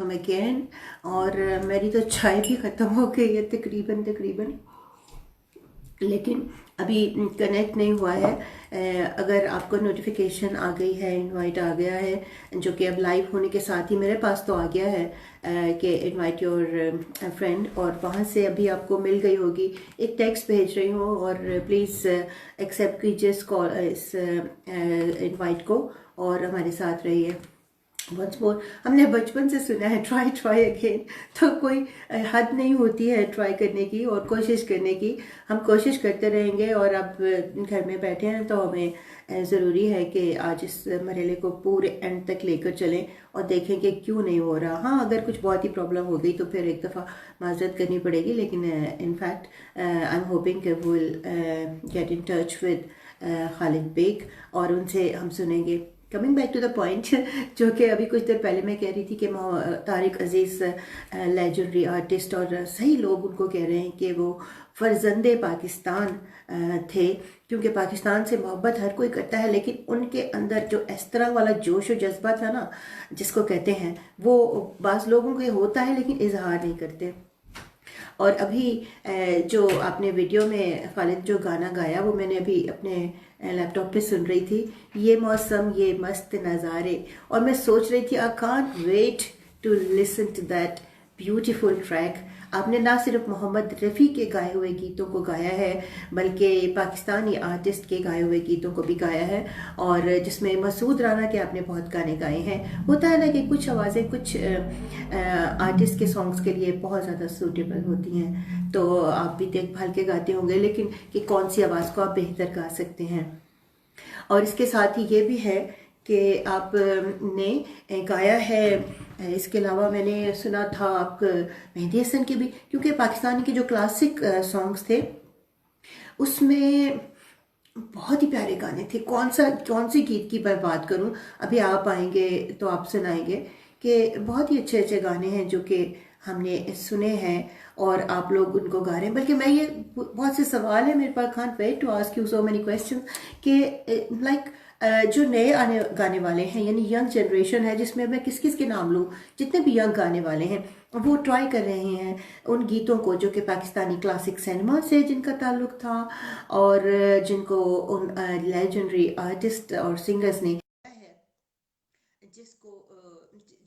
Welcome again. और मेरी तो चाय भी ख़त्म हो गई है तकरीबन, लेकिन अभी कनेक्ट नहीं हुआ है। अगर आपको नोटिफिकेशन आ गई है, इनवाइट आ गया है, जो कि अब लाइव होने के साथ ही मेरे पास तो आ गया है कि इनवाइट योर फ्रेंड, और वहाँ से अभी आपको मिल गई होगी। एक टेक्स्ट भेज रही हूँ और प्लीज़ एक्सेप्ट कीजिए इस इनवाइट को और हमारे साथ रहिए। वंस मोर, हमने बचपन से सुना है ट्राई अगेन, तो कोई हद नहीं होती है ट्राई करने की और कोशिश करने की। हम कोशिश करते रहेंगे और अब घर में बैठे हैं तो हमें ज़रूरी है कि आज इस मरहले को पूरे एंड तक लेकर चलें और देखें कि क्यों नहीं हो रहा। हाँ, अगर कुछ बहुत ही प्रॉब्लम हो गई तो फिर एक दफ़ा माजरत करनी पड़ेगी, लेकिन इनफैक्ट आई एम होपिंग कि will get in touch with Khalid Baig और उनसे हम सुनेंगे। Coming back to the point, जो कि अभी कुछ देर पहले मैं कह रही थी कि तारिक अजीज़ लेजेंडरी आर्टिस्ट, और सही लोग उनको कह रहे हैं कि वो फर्जंदे पाकिस्तान थे, क्योंकि पाकिस्तान से मोहब्बत हर कोई करता है, लेकिन उनके अंदर जो इस तरह वाला जोश और जज्बा था ना, जिसको कहते हैं, वो बाज़ लोगों के होता है लेकिन इजहार नहीं करते। और अभी जो आपने वीडियो में खालिद जो गाना गाया, वो मैंने अभी अपने लैपटॉप पे सुन रही थी, ये मौसम ये मस्त नज़ारे, और मैं सोच रही थी I can't wait to listen to that beautiful track. आपने ना सिर्फ मोहम्मद रफ़ी के गाए हुए गीतों को गाया है, बल्कि पाकिस्तानी आर्टिस्ट के गाए हुए गीतों को भी गाया है, और जिसमें मसूद राना के आपने बहुत गाने गाए हैं। होता है ना कि कुछ आवाज़ें कुछ आर्टिस्ट के सॉन्ग्स के लिए बहुत ज़्यादा सूटेबल होती हैं, तो आप भी देखभाल के गाते होंगे, लेकिन कि कौन सी आवाज़ को आप बेहतर गा सकते हैं। और इसके साथ ही ये भी है कि आपने गाया है, इसके अलावा मैंने सुना था आप मेहदी हसन के भी, क्योंकि पाकिस्तानी के जो क्लासिक सॉन्ग्स थे उसमें बहुत ही प्यारे गाने थे। कौन सी गीत की मैं बात करूं, अभी आप आएंगे तो आप सुनाएंगे कि बहुत ही अच्छे अच्छे गाने हैं जो कि हमने सुने हैं और आप लोग उनको गा रहे हैं। बल्कि मैं ये बहुत से सवाल है मेरे पास, can't wait to ask you so many question, कि लाइक जो नए आने गाने वाले हैं, यानी यंग जनरेशन है, जिसमें मैं किस किस के नाम लूँ, जितने भी यंग गाने वाले हैं वो ट्राई कर रहे हैं उन गीतों को जो कि पाकिस्तानी क्लासिक सिनेमा से जिनका ताल्लुक था, और जिनको उन लेजेंडरी आर्टिस्ट और सिंगर्स ने है, जिसको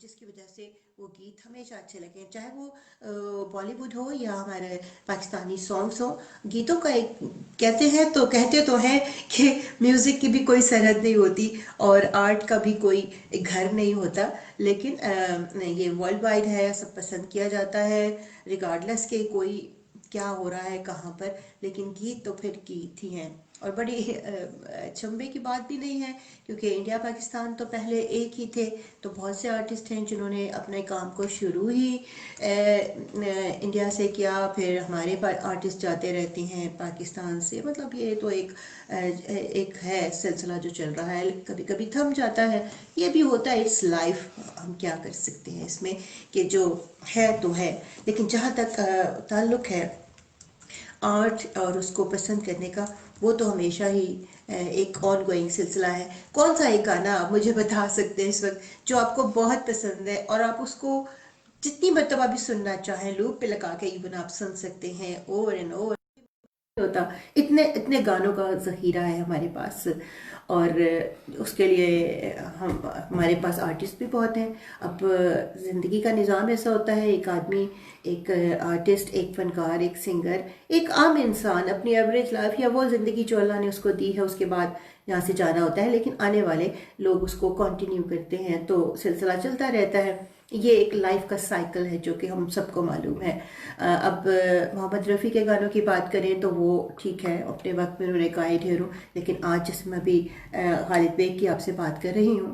जिसकी वजह से वो गीत हमेशा अच्छे लगे, चाहे वो बॉलीवुड हो या हमारे पाकिस्तानी सॉन्ग्स हो। गीतों का एक कहते तो हैं कि म्यूज़िक की भी कोई सरहद नहीं होती और आर्ट का भी कोई घर नहीं होता, लेकिन ये वर्ल्ड वाइड है, सब पसंद किया जाता है रिगार्डलेस के कोई क्या हो रहा है कहाँ पर, लेकिन गीत तो फिर गीत ही हैं। और बड़ी अचंभे की बात भी नहीं है, क्योंकि इंडिया पाकिस्तान तो पहले एक ही थे, तो बहुत से आर्टिस्ट हैं जिन्होंने अपने काम को शुरू ही इंडिया से किया, फिर हमारे आर्टिस्ट जाते रहते हैं पाकिस्तान से। मतलब ये तो एक है सिलसिला जो चल रहा है, कभी कभी थम जाता है, ये भी होता है, इट्स लाइफ, हम क्या कर सकते हैं इसमें, कि जो है तो है। लेकिन जहाँ तक ताल्लुक है आर्ट और उसको पसंद करने का, वो तो हमेशा ही एक ऑन गोइंग सिलसिला है। कौन सा एक गाना आप मुझे बता सकते हैं इस वक्त जो आपको बहुत पसंद है और आप उसको जितनी मर्तबा भी सुनना चाहें, लूप पे लगा के इवन आप सुन सकते हैं ओवर एंड ओवर होता। इतने इतने गानों का ज़ख़ीरा है हमारे पास, और उसके लिए हमारे पास आर्टिस्ट भी बहुत हैं। अब ज़िंदगी का निज़ाम ऐसा होता है, एक आदमी, एक आर्टिस्ट, एक फनकार, एक सिंगर, एक आम इंसान अपनी एवरेज लाइफ या वो ज़िंदगी जो अल्लाह ने उसको दी है उसके बाद यहाँ से जाना होता है, लेकिन आने वाले लोग उसको कंटिन्यू करते हैं, तो सिलसिला चलता रहता है। ये एक लाइफ का साइकिल है जो कि हम सबको मालूम है। अब मोहम्मद रफ़ी के गानों की बात करें तो वो ठीक है, अपने वक्त में उन्होंने गाए ढेरों, लेकिन आज जिसमें अभी खालिद बेग की आपसे बात कर रही हूँ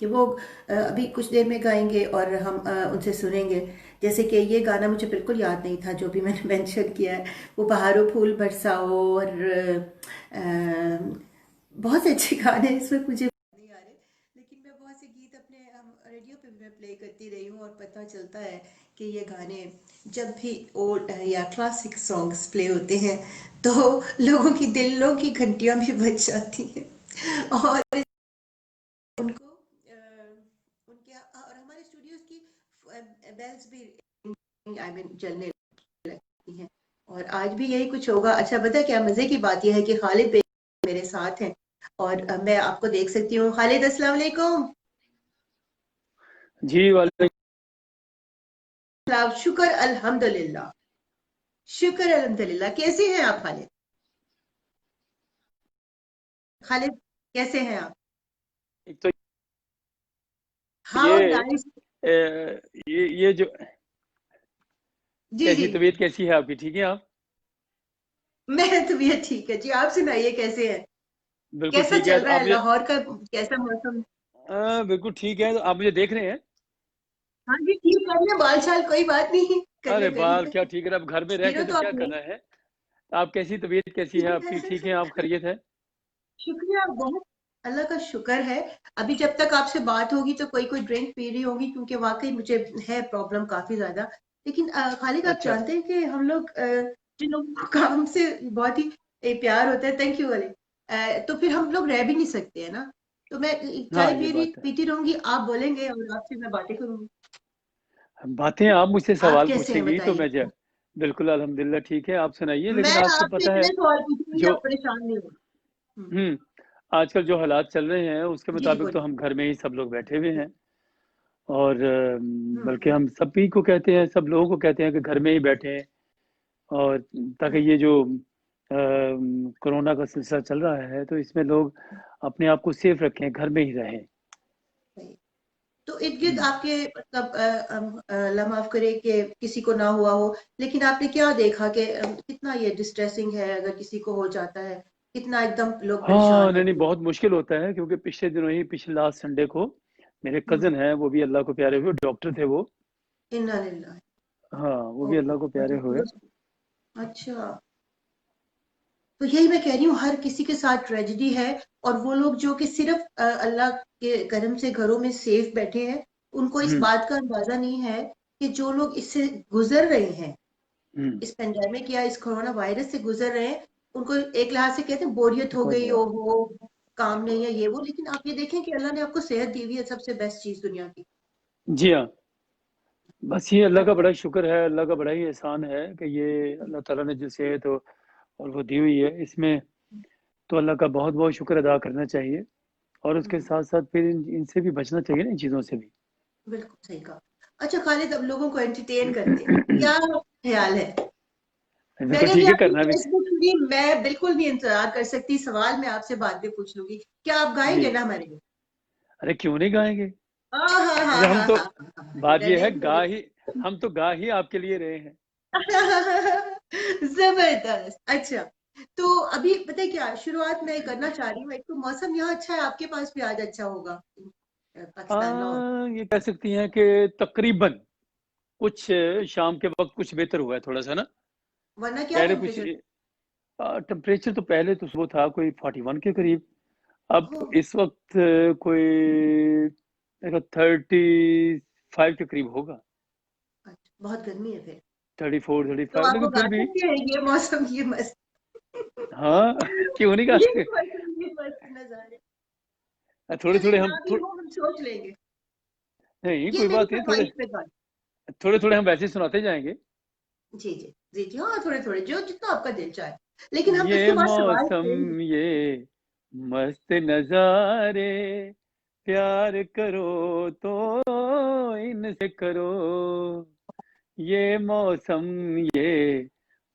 कि वो अभी कुछ देर में गाएंगे और हम उनसे सुनेंगे। जैसे कि ये गाना मुझे बिल्कुल याद नहीं था जो भी मैंने मेंशन किया है, वो बहारों फूल बरसाओ, और बहुत से अच्छे गाने इस वक्त मुझे नहीं आ रहे, लेकिन मैं बहुत से गीत अपने रेडियो पे भी मैं प्ले करती रही हूँ, और पता चलता है कि ये गाने जब भी ओल्ड या क्लासिक सॉन्ग्स प्ले होते हैं तो लोगों की दिलों की घंटियां भी बज जाती हैं, और उनको उनके और हमारे स्टूडियोज की बेल्स भी आई मीन चलने लगती हैं। और आज भी यही कुछ होगा। अच्छा, पता है क्या मजे की बात यह है कि खालिद बे मेरे साथ हैं और मैं आपको देख सकती हूँ। खालिद, अस्सलाम वालेकुम। जी वाले। शुक्र अल्हम्दुलिल्लाह। शुक्र अल्हम्दुलिल्लाह। कैसे हैं आप खालिद? खालिद, कैसे हैं आप? एक तो हाउ ये नाइस। ये जो जी जी। कैसी तबीयत कैसी है आपकी, ठीक है आप? मैं तबीयत ठीक है जी। आप सुनाइए कैसे हैं? बिल्कुल कैसा ठीक है। चल तो रहा आप है मुझे लाहौर का? कैसा मौसम? बिल्कुल ठीक है। तो आप मुझे देख रहे हैं? हाँ जी, ठीक कर ले बाल शाल, कोई बात नहीं, कर ले अरे कर बाल ले। क्या ठीक है, अब घर में रह हीरो के तो तो आप क्या नहीं। करना है। आप कैसी तबीयत कैसी है आपकी, ठीक है आप, खैरियत है? शुक्रिया बहुत। अल्लाह का शुक्र है। अभी जब तक आपसे बात होगी तो कोई कोई ड्रिंक पी रही होगी, क्योंकि वाकई मुझे है प्रॉब्लम काफी ज्यादा। लेकिन खालिद, आप अच्छा। जानते हैं कि हम लोग जिन लोगों को काम से बहुत ही प्यार होता है, थैंक यू वाले, तो फिर हम लोग रह भी नहीं सकते है ना। तो मैं हाँ चाय ये बात है। पीती रहूंगी, आप बोलेंगे और आपसे मैं बातें करूंगी। बातें आप मुझसे आप सवाल कैसे हैं पूछेंगी तो बताइए? बिल्कुल अल्हम्दुलिल्लाह ठीक है। आप सुनाइए। मैं लेकिन आपको आपसे पता है इतने सवाल पूछूंगी, जो आप परेशान नहीं हो। हम्म आजकल जो हालात चल रहे हैं उसके जी जी मुताबिक तो बोलिए। हम घर में ही सब लोग बैठे हुए हैं। और बल्कि हम्म। हम सभी को कहते हैं, सब लोगों को कहते हैं कि घर में ही बैठें। और ताकि हम्म। ये जो कोरोना का सिलसिला चल रहा है तो इसमें लोग अपने आप को सेफ रखें, घर में ही रहें। सही। तो इर्द गिर्द हम्म। आपके मतलब अल्लाह माफ करे कि किसी को ना हुआ हो, लेकिन आपने क्या देखा कि कितना ये डिस्ट्रेसिंग है अगर किसी को हो जाता है, कितना एकदम लोग हाँ, परेशान नहीं नहीं, होते हैं। बहुत मुश्किल होता है क्योंकि पिछले दिनों ही, पिछले लास्ट संडे को मेरे हम्म। कज़न हैं, वो भी अल्लाह को प्यारे हुए, डॉक्टर थे वो। इन्ना लिल्लाह। हाँ, वो भी ओहो, अल्लाह को प्यारे हुए। मतलब अच्छा। तो यही मैं कह रही हूँ, हर किसी के साथ ट्रेजेडी है। और वो लोग जो कि सिर्फ अल्लाह के करम से घरों में सेफ बैठे हैं, उनको इस हम्म। बात का अंदाजा नहीं है कि जो लोग इससे गुजर रहे हैं, हम्म। इस पेंडेमिक या इस कोरोना वायरस से गुजर रहे हैं, उनको एक लिहाज से कहते हैं बोरियत हो कोई गई नहीं। हो, काम नहीं है ये वो। लेकिन आप ये देखें कि अल्लाह ने आपको सेहत दी हुई है, सबसे बेस्ट चीज दुनिया की। जी हाँ। बस ये अल्लाह का अच्छा। बड़ा शुक्र है, अल्लाह का बड़ा ही एहसान है कि ये अल्लाह ताला ने जो सेहत और वो दी हुई है इसमें, तो अल्लाह का बहुत बहुत शुक्र अदा करना चाहिए। और उसके हम्म, साथ साथ फिर इनसे भी बचना चाहिए ना, इन चीज़ों से भी। बिल्कुल सही कहा। अच्छा खालिद, अब लोगों को एंटरटेन करते हैं, क्या ख्याल है? बिल्कुल मैंने भी ठीक है, आपकी करना भी। फेसबुक सुनी, मैं बिल्कुल नहीं इंतजार कर सकती, सवाल मैं आपसे बाद में पूछ लूंगी। क्या आप जी। गाएंगे ना हमारे लिए? अरे क्यों नहीं गाएंगे। हाँ हाँ हाँ अरे हम हाँ तो, हाँ हाँ हाँ, बात ये है गा नहीं। ही, हम तो गा ही आपके लिए रहे हैं। जबरदस्त। अच्छा, तो अभी पता है क्या शुरुआत मैं करना चाह रही हूँ। एक तो मौसम यहाँ अच्छा है, आपके पास भी आज अच्छा होगा पाकिस्तान लाहौर। हाँ, ये कह सकती हैं कि तकरीबन कुछ शाम के वक्त कुछ बेहतर हुआ है थोड़ा सा ना। वरना क्या पहले कुछ टेम्परेचर? टेम्परेचर तो पहले तो सुबह था कोई 41 के करीब। अब हो, इस वक्त कोई 35 के करीब होगा। अच्छा, बहुत गर्मी है फिर। 34 तो 35, आप वो लेकिन गा फिर भी। सकते हैं ये मौसम ये मस्त। हाँ, क्यों नहीं गा ये सकते। मौसम ये मस्त नजारे। थोड़े चलिए थोड़े ना हम भी हो, हम सोच लेंगे। नहीं ये कोई मेरी बात नहीं, थोड़े फरमाइश पे गाना। थोड़े थोड़े हम वैसे ही सुनाते जाएंगे। जी जी जी जी, हाँ थोड़े थोड़े जो जितना आपका दिल चाहे। लेकिन हम ये इसके बाद सवाल मौसम, करेंगे। ये मस्त नजारे, प्यार करो तो इनसे करो। ये मौसम, ये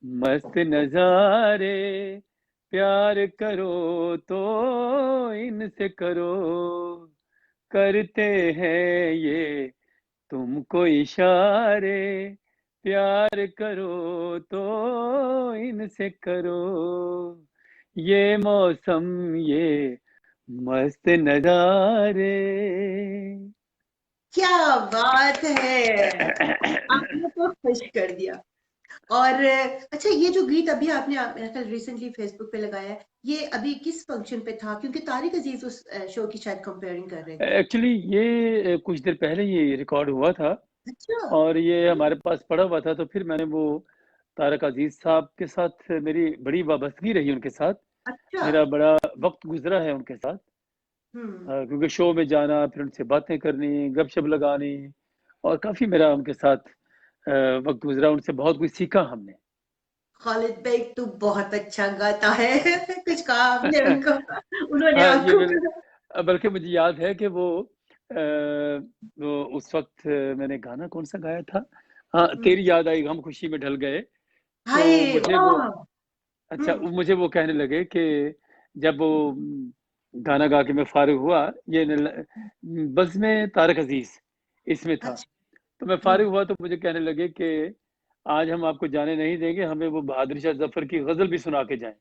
मस्त नजारे, प्यार करो तो इनसे करो। करते हैं ये तुमको इशारे, प्यार करो तो इनसे करो। ये मौसम, ये मस्त नजारे। क्या बात है, आपने तो खुश कर दिया। और अच्छा, ये जो गीत अभी आपने मेरे ख्याल रिसेंटली फेसबुक पे लगाया है, ये अभी किस फंक्शन पे था? क्योंकि तारिक अजीज उस शो की शायद कंपेयरिंग कर रहे थे। एक्चुअली ये कुछ देर पहले ये रिकॉर्ड हुआ था अच्छा। और ये हमारे पास पड़ा हुआ था, तो फिर मैंने वो तारक अजीज साहब के साथ मेरी बड़ी वाबस्तगी रही उनके साथ। अच्छा। मेरा बड़ा वक्त गुजरा है उनके साथ। हम्म। क्योंकि शो में जाना, फिर उनसे बातें करनी, गपशप लगानी, और काफ़ी मेरा उनके साथ वक़्त गुज़रा, उनसे बहुत कुछ सीखा हमने। खालिद बेग तो बहुत अच्छा गाता है। कुछ कहा आपने उनको? उन्होंने हाँ, ये आपको मैंने कहा? बल्कि मुझे याद है कि वो उस वक़्त मैंने गाना कौन-सा गाया था? हाँ, हुँ। तेरी याद आई गम खुशी में ढल गए। तो हाय! मुझे वो ओह! अच्छा, हुँ। मुझे वो कहने लगे कि जब वो गाना गा के मैं फ़ारिग हुआ, ये बज़्म तारक अज़ीज़ इसमें था। अच्छा। तो मैं हुँ। फ़ारिग हुआ तो मुझे कहने लगे कि आज हम आपको जाने नहीं देंगे, हमें वो बहादुर शाह ज़फ़र की ग़ज़ल भी सुना के जाएँ।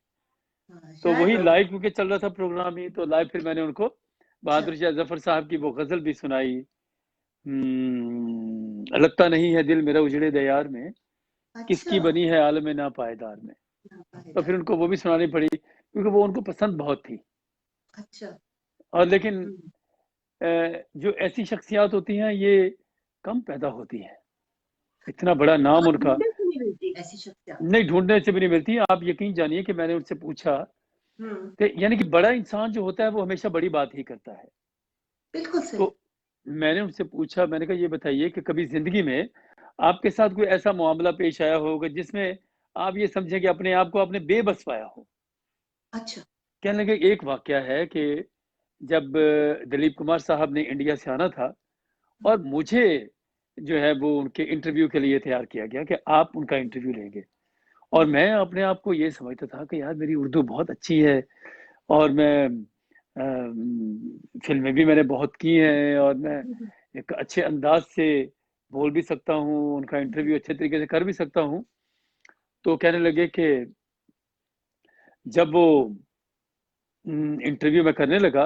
तो वही चलो। लाइव क्योंकि चल रहा था प्रोग्राम ही, तो लाइव फिर मैंने उनको अच्छा, बहादुर शाह ज़फ़र साहब की वो ग़ज़ल भी सुनाई। लगता नहीं है दिल मेरा उजड़े दयार में, अच्छा। किसकी बनी है आलम नापायदार में। तो फिर उनको वो भी सुनानी पड़ी क्योंकि वो उनको पसंद बहुत थी। अच्छा। और लेकिन हुँ। जो ऐसी शख्सियत होती हैं ये कम पैदा होती हैं। इतना बड़ा नाम बहुत उनका ढूँढने से नहीं मिलती ऐसी शख्सियत। नहीं ढूँढने से भी नहीं मिलती। आप यकीन जानिए कि मैंने उनसे पूछा हुँ। कि यानी कि बड़ा इंसान जो होता है वो हमेशा बड़ी बात ही करता है। बिल्कुल तो सही। मैंने उनसे पूछा, मैंने कहा ये बताइए कि कभी ज़िंदगी में आपके साथ कोई ऐसा मामला पेश आया होगा जिसमें आप ये समझें कि अपने आप को आपने बेबस पाया हो? अच्छा। कहने लगे एक वाक़या है कि जब दिलीप कुमार साहब ने इंडिया से आना था हुँ। और मुझे जो है वो उनके इंटरव्यू के लिए तैयार किया गया कि आप उनका इंटरव्यू लेंगे। और हुँ। मैं अपने आप को ये समझता था कि यार मेरी उर्दू बहुत अच्छी है और मैं फ़िल्में भी मैंने बहुत की हैं और मैं हुँ, हुँ, एक अच्छे अंदाज़ से बोल भी सकता हूँ, उनका हुँ, इंटरव्यू अच्छे तरीके से कर भी सकता हूँ। तो कहने लगे कि जब वो इंटरव्यू मैं करने लगा,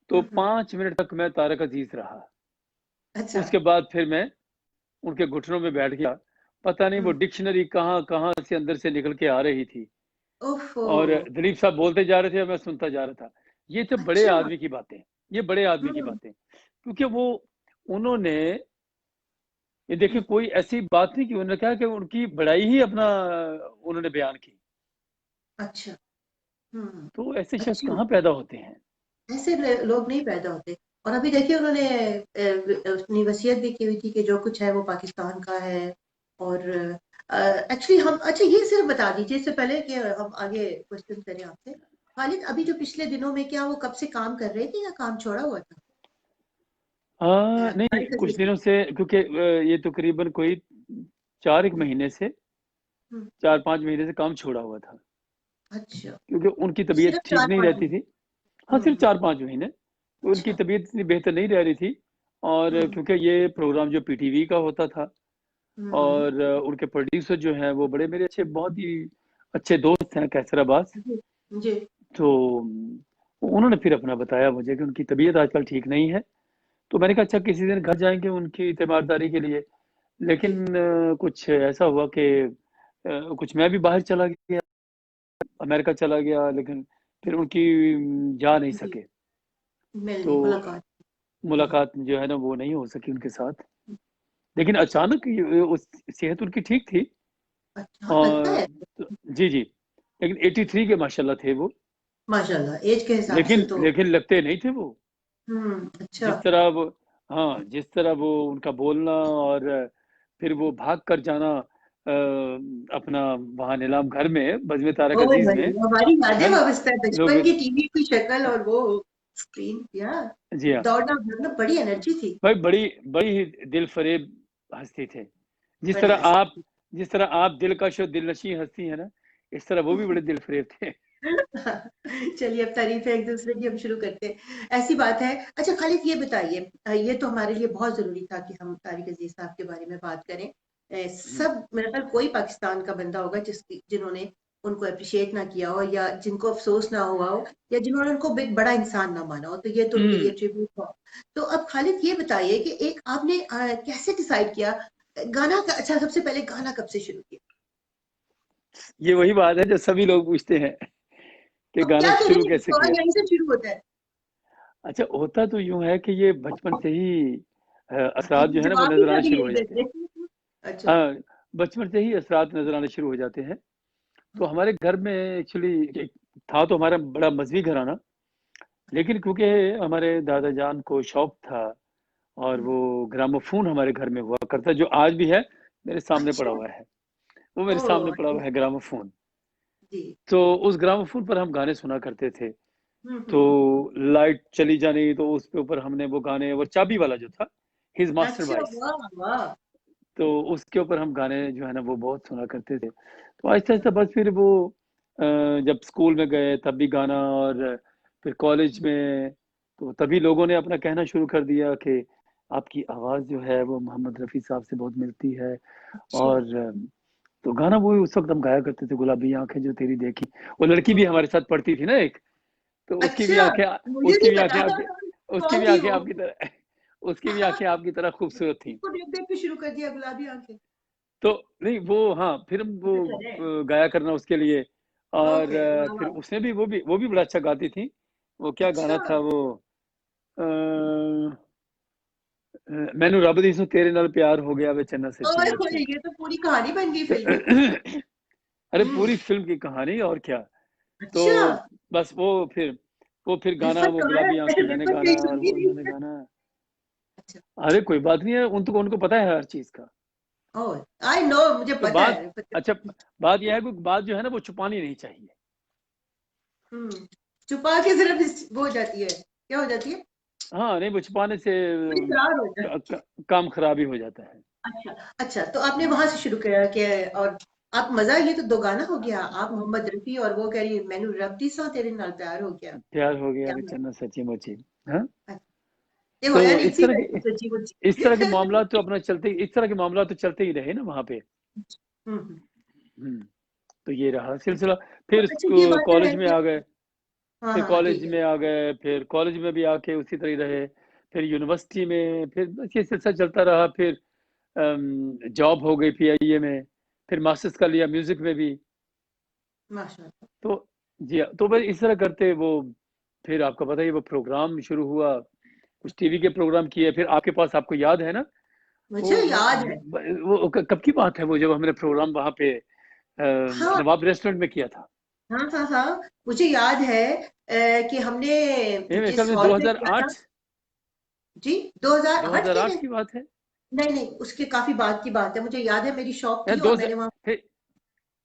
तो हुँ, हुँ। 5 मिनट तक मैं तारक अज़ीज़ रहा। अच्छा। उसके बाद फिर मैं उनके घुटनों में बैठ गया। पता नहीं वो हुँ। डिक्शनरी कहाँ-कहाँ से अंदर से निकल के आ रही थी ओफ़ो! और दिलीप साहब बोलते जा रहे थे और मैं सुनता जा रहा था। ये तो बड़े अच्छा। आदमी की बातें, ये बड़े आदमी की हुँ, बातें। क्योंकि वो उन्होंने ये देखिए हुँ। कोई ऐसी बात नहीं की उन्होंने कहा कि उनकी बड़ाई ही अपना उन्होंने बयान की। अच्छा। हुँ। तो ऐसे शख्स अच्छी कहाँ पैदा होते हैं? ऐसे लोग नहीं पैदा होते। और अभी देखिए उन्होंने अपनी वसीयत भी की हुई थी कि जो कुछ है वो पाकिस्तान का है। और एक्चुअली हम अच्छा ये सिर्फ बता दीजिए इससे पहले कि हम आगे क्वेश्चन करें आपसे। खालिद अभी जो पिछले दिनों में क्या वो कब से काम कर रहे थे या काम छोड़ा हुआ था? नहीं तारिक कुछ अजीज दिनों ने। से क्योंकि ये तकरीबन कोई 4 एक हम्म, महीने से हम्म, 4-5 महीने से काम छोड़ा हुआ था। अच्छा। क्योंकि उनकी तबीयत सिर्फ ठीक चार नहीं पाँच रहती महीने। थी। हाँ, सिर्फ़ हम्म। 4-5 महीने। तो उनकी अच्छा। तबीयत इतनी बेहतर नहीं रह रही थी और हम्म, क्योंकि ये प्रोग्राम जो पीटीवी का होता था हम्म। और उनके प्रोड्यूसर जो हैं वो बड़े मेरे अच्छे बहुत ही अच्छे दोस्त हैं कैसर अब्बास। जी। जी। तो उन्होंने फिर अपना बताया मुझे कि उनकी तबीयत आजकल ठीक नहीं है। तो मैंने कहा अच्छा किसी दिन घर जाएँगे उनकी तीमारदारी के लिए। जी। लेकिन कुछ ऐसा हुआ कि कुछ मैं भी बाहर चला गया, अमेरिका चला गया लेकिन फिर उनकी जा नहीं जी। सके। तो मिलनी मुलाकात। हम्म, मुलाकात जो है ना वो नहीं हो सकी उनके साथ। लेकिन अचानक ये उस सेहत उनकी ठीक थी अच्छा हाँ लगता और है। जी, जी। लेकिन 83 के माशाल्लाह थे वो। माशाल्लाह एज के हिसाब से लेकिन तो। लेकिन लगते नहीं थे वो। अच्छा। जिस तरह वो हाँ, जिस तरह वो उनका बोलना और फिर वो भाग कर जाना अपना वहाँ नीलाम घर में बज़्म तारक ओए अज़ीज़ भाई में, हमारी यादें है ना? वाबस्ता है लोग बचपन की टीवी की शक्ल और वो स्क्रीन या जी हाँ। दौड़ना भागना बड़ी एनर्जी थी। भाई बड़ी बड़ी ही दिल फ़रेब हस्ती थे। जिस बड़ी तरह हंसी आप थी। जिस तरह आप दिलकश और दिलनशीं हस्ती हैं ना, इस तरह वो भी बड़े दिल फ़रेब थे। चलिए अब तारीफें एक दूसरे की हम शुरू करते हैं। ऐसी बात है। अच्छा खालिद ये बताइए ये तो हमारे लिए बहुत जरूरी था कि हम तारिक अजीज साहब के बारे में बात करें। हुँ, सब मेरे ख्याल कोई पाकिस्तान का बंदा होगा जिन्होंने उनको अप्रिशिएट ना किया हो या जिनको अफसोस ना हुआ हो या जिन्होंने उनको एक बड़ा इंसान ना माना हो तो ये तो उनके लिए हुँ। ट्रिब्यूट था। तो अब खालिद ये बताइए कि एक आपने कैसे डिसाइड किया गाना अच्छा सबसे पहले गाना कब से शुरू किया? ये वही बात है जो सभी लोग पूछते हैं कि अब गाना क्या शुरू करें कैसे सवाल किया? यहीं से शुरू होता है। अच्छा होता तो यूँ है कि ये बचपन से ही असरात जो है ना वो जवाब भी नज़र आने सब शुरू यही हो जाते देते हैं। हैं। अच्छा। हाँ, बचपन से ही असरात नज़र आने शुरू हो जाते हैं। तो हमारे घर में एक्चुअली एक था तो हमारा बड़ा मज़हबी घराना, लेकिन क्योंकि हमारे दादा जान को शौक था और वो ग्रामोफोन हमारे घर में हुआ करता, जो आज भी है, मेरे सामने पड़ा अच्छा। हुआ है। वो मेरे ओ सामने पड़ा अच्छा। हुआ है ग्रामोफोन। जी। तो उस ग्रामोफोन पर हम गाने सुना करते थे। तो हम्म। लाइट चली जानी तो उसके ऊपर हमने वो गाने, वो चाबी वाला जो था, हिज मास्टर अच्छा, वॉइस, वाह वाह। तो उसके ऊपर हम गाने जो है ना वो बहुत सुना करते थे। तो आहिस्ता आहिस्ता बस फिर वो जब स्कूल में गए तब भी गाना, और फिर कॉलेज में, तो तभी लोगों ने अपना कहना शुरू कर दिया कि आपकी आवाज़ जो है वो मोहम्मद रफ़ी साहब से बहुत मिलती है। अच्छा। और तो गाना वो उस वक्त हम गाया करते थे, गुलाबी आंखें जो तेरी देखी। वो लड़की भी हमारे साथ पढ़ती थी ना एक, तो अच्छा, मुझे उसकी नहीं भी आंखें पता आपकी उसकी कौन भी थी आंखें वो। आपकी तरह उसकी भी आंखें आपकी तरह खूबसूरत थी। उसको देख देख के शुरू कर दिया गुलाबी आंखें। तो नहीं वो, हाँ, फिर हम वो करें। गाया करना उसके लिए। और ओके, वाह फिर वाह। उसने भी, वो भी बड़ा अच्छा गाती थी। वो क्या गाना अच्छा। था वो, मैनू रब दी सो तेरे नाल प्यार हो गया वे चन्ना सच्ची ओए मुच्ची। होए, ये तो पूरी कहानी बन गई तो फिल्म की। अरे हम्म। पूरी फिल्म की कहानी, और क्या। तो अच्छा। बस वो फिर गाना, रिफत वो कहाँ है? गुलाबी आंखें मैंने रिफत गाना, कहीं और सुनती वो उन्होंने नहीं। गाना। अच्छा। अरे कोई बात नहीं है, उनको उनको पता है हर चीज का। ओह, आई नो, मुझे तो पता है रिफत अच्छा, का। बात यह है कि बात जो है ना वो छुपानी नहीं चाहिए। हम्म। छुपा के सिर्फ वो हो जाती है, क्या हो जाती है? हाँ, नहीं, वो छुपाने से पूरी फरार हो जाती है। काम खराब ही हो जाता है। अच्छा। अच्छा, तो आपने वहां हम्म, से शुरू किया कि, और आप मजा, ये तो दो गाना हो गया, आप मोहम्मद रफी और वो कह रही है मैनू रब दी सा तेरे नाल प्यार हो गया। प्यार हो गया क्या वे बात चन्ना सच्ची मुच्ची। हाँ, है। ये तो होया नहीं सी वैसे सच्ची इस तरह के मुच्ची। मामला तो अपना चलते इस तरह के मामला तो चलते ही रहे ना वहाँ पे। हम्म। हम्म, तो ये रहा सिलसिला। फिर अच्छा, ये बात है कॉलेज में कि, आ गए। हाँ फिर हाँ कॉलेज ठीक है। में आ गए, फिर कॉलेज में भी आके उसी तरह ही रहे। फिर यूनिवर्सिटी में, फिर बस ये सिलसिला चलता रहा। फिर जॉब हो गई पीआईए में। फिर मास्टर्स कर लिया म्यूजिक में भी। माशाल्लाह। तो जी हाँ, तो बस इस तरह करते वो, फिर आपको पता ही वो प्रोग्राम शुरू हुआ। कुछ टीवी के प्रोग्राम किए। फिर आपके पास, आपको याद है ना, वो मुझे याद है। कब की बात है वो, जब हमने प्रोग्राम वहाँ पे हाँ नवाब रेस्टोरेंट में किया था। हाँ हाँ हाँ, मुझे याद है कि ये हमने मेरे ख्याल जिस में हॉल में किया था। 2008, जी, 2008 कह रहे 2008 हैं? की बात है। नहीं नहीं, उसके काफी बाद की बात है, मुझे याद है मेरी शॉप या थी दो और हजार मैंने वहां, फिर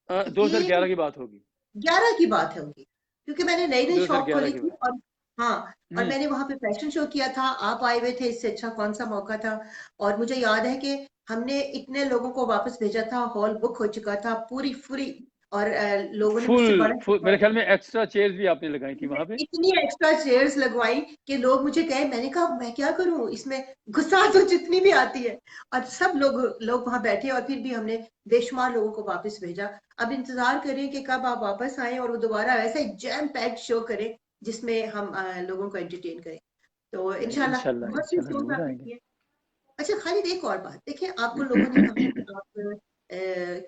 ये 2011 की बात होगी। 11 की बात है उनकी, क्योंकि मैंने नई नई शॉप 2011 खोली की थी। बात। और हाँ, और हम्म, मैंने वहां पे फैशन शो किया था, आप आए हुए थे, इससे अच्छा कौन सा मौका था। और मुझे याद है कि हमने इतने लोगों को वापस भेजा था, हॉल बुक हो चुका था पूरी पूरी। और लोगों ने मुझसे बड़ा फुल मेरे ख्याल में एक्स्ट्रा चेयर्स भी आपने लगाई थी वहां पे। इतनी एक्स्ट्रा चेयर्स लगवाई कि लोग मुझे कहे, मैंने कहा मैं क्या करूं इसमें, गुस्सा तो जितनी भी आती है। और सब लोग लोग वहां बैठे, और फिर भी हमने बेशुमार लोगों को वापस भेजा। अब इंतजार करें कि कब आप वापस आए और वो दोबारा ऐसा ही जैम पैक्ड शो करें जिसमें हम लोगों को एंटरटेन करें। तो नहीं, इंशाल्लाह इंशाल्लाह बहुत सी इंशाल्लाह सोच जरूर आपने आएंगे। की है। अच्छा खालिद, एक और बात देखिए, आपको लोगों ने कहा कि आप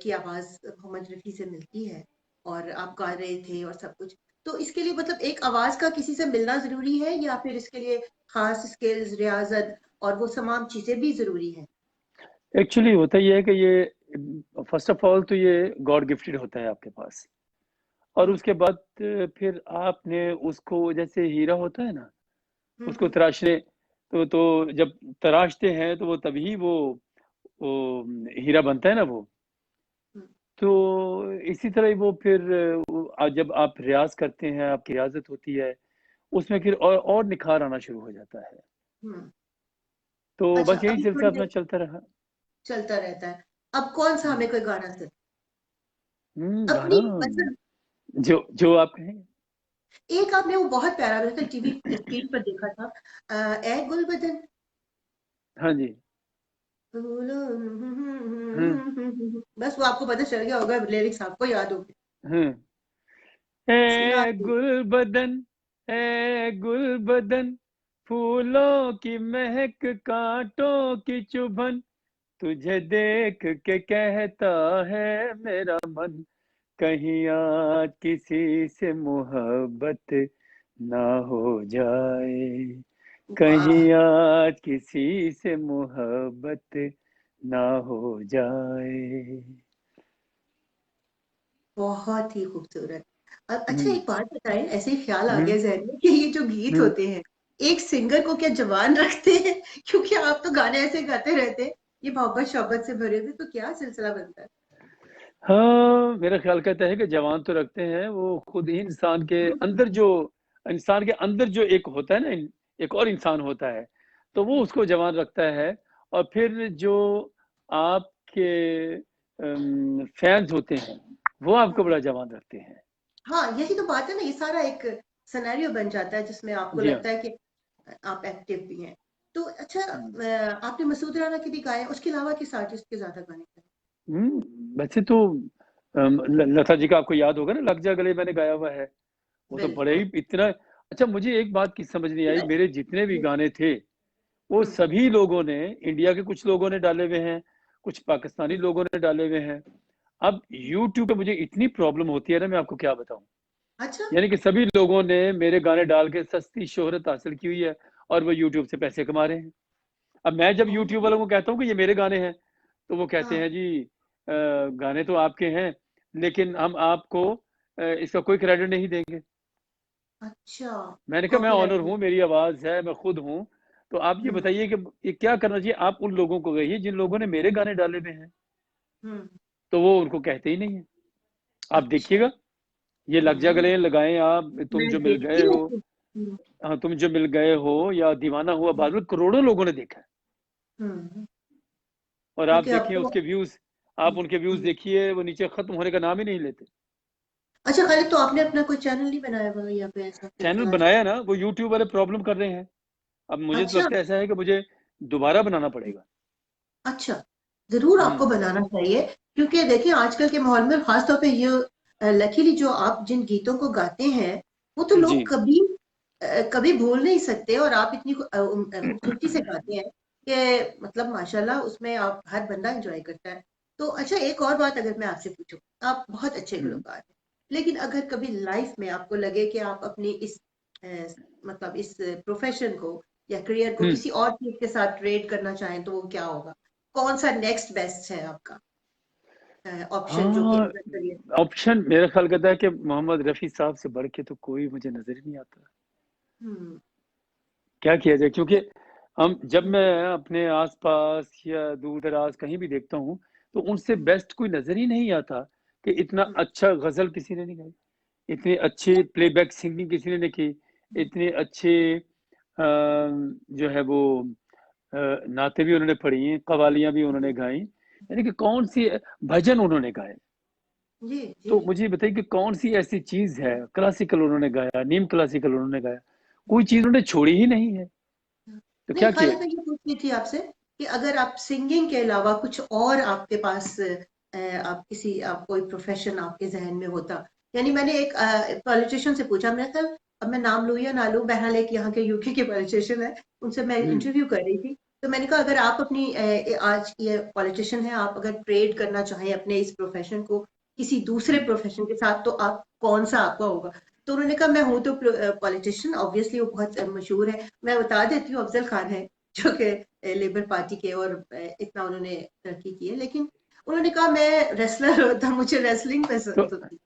की आवाज मोहम्मद रफी से मिलती है, और आप गा रहे थे और सब कुछ। तो इसके लिए मतलब एक आवाज का किसी से मिलना जरूरी है, या फिर इसके लिए खास स्किल्स, रियाजत और वो तमाम चीजें भी जरूरी है? एक्चुअली होता ये है कि ये फर्स्ट ऑफ ऑल तो ये गॉड गिफ्टेड होता है आपके पास। और हम्म उसके बाद फिर आपने उसको, जैसे हीरा होता है ना, उसको हम्म तराशने, तो जब तराशते हैं तो वो तभी वो हीरा बनता है ना वो। हम्म। तो इसी तरह ही वो फिर जब आप रियाज करते हैं, आपकी रियाजत होती है, उसमें फिर और निखार आना शुरू हो जाता है। हम्म। तो अच्छा, बस यही अभी सिलसिला थोड़ी अपना देर चलता रहा। चलता रहता है। अब कौन सा हमें हम्म, कोई गाना से गाना अपनी पसंद? जो जो आप कहें। एक आपने वो बहुत प्यारा, मेरे ख्याल टीवी स्क्रीन पर देखा था, ए गुलबदन, हाँ जी। हम्म, बस वो आपको पता चल गया होगा, लिरिक्स आपको याद होंगे। हम्म। सुना ए दो। गुल बदन, ए गुल बदन, फूलों की महक, कांटों की चुभन, तुझे देख के कहता है मेरा मन, कहीं आज किसी से मोहब्बत ना हो जाए, कहीं वाह, आज किसी से मोहब्बत ना हो जाए। बहुत ही खूबसूरत। अच्छा, हम्म, एक बात बताएं, ऐसे ही ख्याल आ हम्म, गया जहन में कि ये जो गीत हम्म, होते हैं, एक सिंगर को क्या जवान रखते हैं? क्योंकि आप तो गाने ऐसे गाते रहते हैं, ये मोहब्बत शोहब्बत से भरे हुए, तो क्या सिलसिला बनता है? हाँ, मेरा ख्याल कहता है कि जवान तो रखते हैं, वो खुद ही इंसान के अंदर जो एक होता है ना, एक और इंसान होता है, तो वो उसको जवान रखता है। और फिर जो आपके फैन्स होते हैं, वो आपको बड़ा जवान रखते हैं। हाँ, यही तो बात है ना, ये सारा एक सिनेरियो बन जाता है जिसमें आपको जी हाँ। लगता है कि आप एक्टिव भी हैं। तो अच्छा, आपने मसूद राना के भी गाए, उसके अलावा किस आर्टिस्ट के ज्यादा गाने गाए? वैसे तो लता जी का आपको याद होगा ना, लग जा गले मैंने गाया हुआ है। वो तो बड़े बिल्कुल। ही इतना अच्छा, मुझे एक बात की समझ नहीं आई, मेरे जितने भी गाने थे वो हम्म, सभी लोगों ने, इंडिया के कुछ लोगों ने डाले हुए हैं, कुछ पाकिस्तानी हम्म, लोगों ने डाले हुए हैं। अब यूट्यूब पे मुझे इतनी प्रॉब्लम होती है ना, मैं आपको क्या बताऊं। अच्छा। यानी कि सभी लोगों ने मेरे गाने डाल के सस्ती शोहरत हासिल की हुई है, और वो यूट्यूब से पैसे कमा रहे हैं। अब मैं जब यूट्यूब ओह, वालों को कहता हूँ कि ये मेरे गाने हैं, तो वो कहते हाँ, हैं जी गाने तो आपके हैं, लेकिन हम आपको इसका कोई क्रेडिट नहीं देंगे। अच्छा, मैंने कहा मैं ऑनर कॉपीराइट। हूँ, मेरी आवाज है, मैं खुद हूँ। तो आप ये हम्म, बताइए कि ये क्या करना चाहिए। आप उन लोगों को कहिए जिन लोगों ने मेरे गाने डाले हुए हैं, हम्म, तो वो उनको कहते ही नहीं है। आप अच्छा। देखिएगा, ये लग जा हम्म, गले लगाए आप, तुम मैं जो मिल देखती गए हो। रहती हूँ। हाँ, तुम जो मिल गए हो, या दीवाना हुआ बादल, करोड़ों लोगों ने देखा है। हम्म, और आप क्योंकि अब देखिए तो उसके व्यूज, आप उनके व्यूज हम्म। देखिए, वो नीचे खत्म होने का नाम ही नहीं लेते। अच्छा खालिद, तो आपने अपना कोई चैनल नहीं बनाया हुआ या पे ऐसा चैनल सिलसिला? बनाया ना, वो यूट्यूब वाले प्रॉब्लम कर रहे हैं। अब मुझे तो अच्छा, लगता है ऐसा है कि मुझे दोबारा बनाना पड़ेगा। अच्छा, ज़रूर आपको हम्म। बनाना चाहिए, क्योंकि देखिए आजकल के माहौल में ख़ास तौर पे ये लकीली जो आप जिन गीतों को गाते हैं, वो तो जी। लोग कभी कभी भूल नहीं सकते, और आप इतनी खूबसूरती से गाते हैं कि मतलब माशाल्लाह, उसमें आप हर बंदा एंजॉय करता है। तो अच्छा, एक और बात अगर मैं आपसे पूछूं, आप बहुत अच्छे हम्म। गुलकार हैं, लेकिन अगर कभी लाइफ में आपको लगे कि आप अपनी इस अ, मतलब इस प्रोफेशन को या करियर को हम्म। किसी और चीज के साथ ट्रेड करना चाहें, तो वो क्या होगा? कौन सा नेक्स्ट बेस्ट है आपका ऑप्शन जो कि हाँ, अगर करियर? ऑप्शन मेरा ख्याल करता है कि मोहम्मद रफी साहब से बढ़ के तो कोई मुझे नजर ही नहीं आता। हम्म, क्या किया जाए, क्योंकि हम जब हम्म, मैं अपने आसपास या दूर दराज कहीं भी देखता हूँ, तो उनसे बेस्ट कोई नजर ही नहीं आता। कि इतना हम्म, अच्छा गजल किसी ने नहीं गाई, इतनी अच्छी प्लेबैक सिंगिंग किसी ने नहीं की, इतने अच्छे जो है वो नाते भी उन्होंने पढ़ी हैं, कवालियां भी उन्होंने गाई। यानी कि कौन सी भजन उन्होंने गाए। जी, जी। तो मुझे बताइए कि कौन सी ऐसी चीज है, क्लासिकल उन्होंने गाया, नीम क्लासिकल उन्होंने गाया, कोई चीज उन्होंने छोड़ी ही नहीं है। तो नहीं, क्या किया। खालिद मैं ये पूछनी थी आपसे कि अगर आप सिंगिंग के अलावा कुछ और आपके पास आप कोई प्रोफेशन आपके जहन में होता, यानी मैंने एक पॉलिटिशियन से पूछा, मैं कल, अब मैं नाम लूं या ना लूं, बहरहाल एक यहाँ के यूके के पॉलिटिशियन है, उनसे मैं हम्म। इंटरव्यू कर रही थी। तो मैंने कहा अगर आप अपनी आज ये पॉलिटिशियन है, आप अगर ट्रेड करना चाहें अपने इस प्रोफेशन को किसी दूसरे हम्म। प्रोफेशन के साथ, तो आप कौन सा आपका होगा? तो उन्होंने कहा मैं हूं तो पॉलिटिशियन, ऑब्वियसली वो बहुत मशहूर है, मैं बता देती हूँ, अफजल खान है, जो कि लेबर पार्टी के, और इतना उन्होंने तरक्की की है, लेकिन उन्होंने कहा मैं रेसलर होता, मुझे रेसलिंग तो पसंद होती।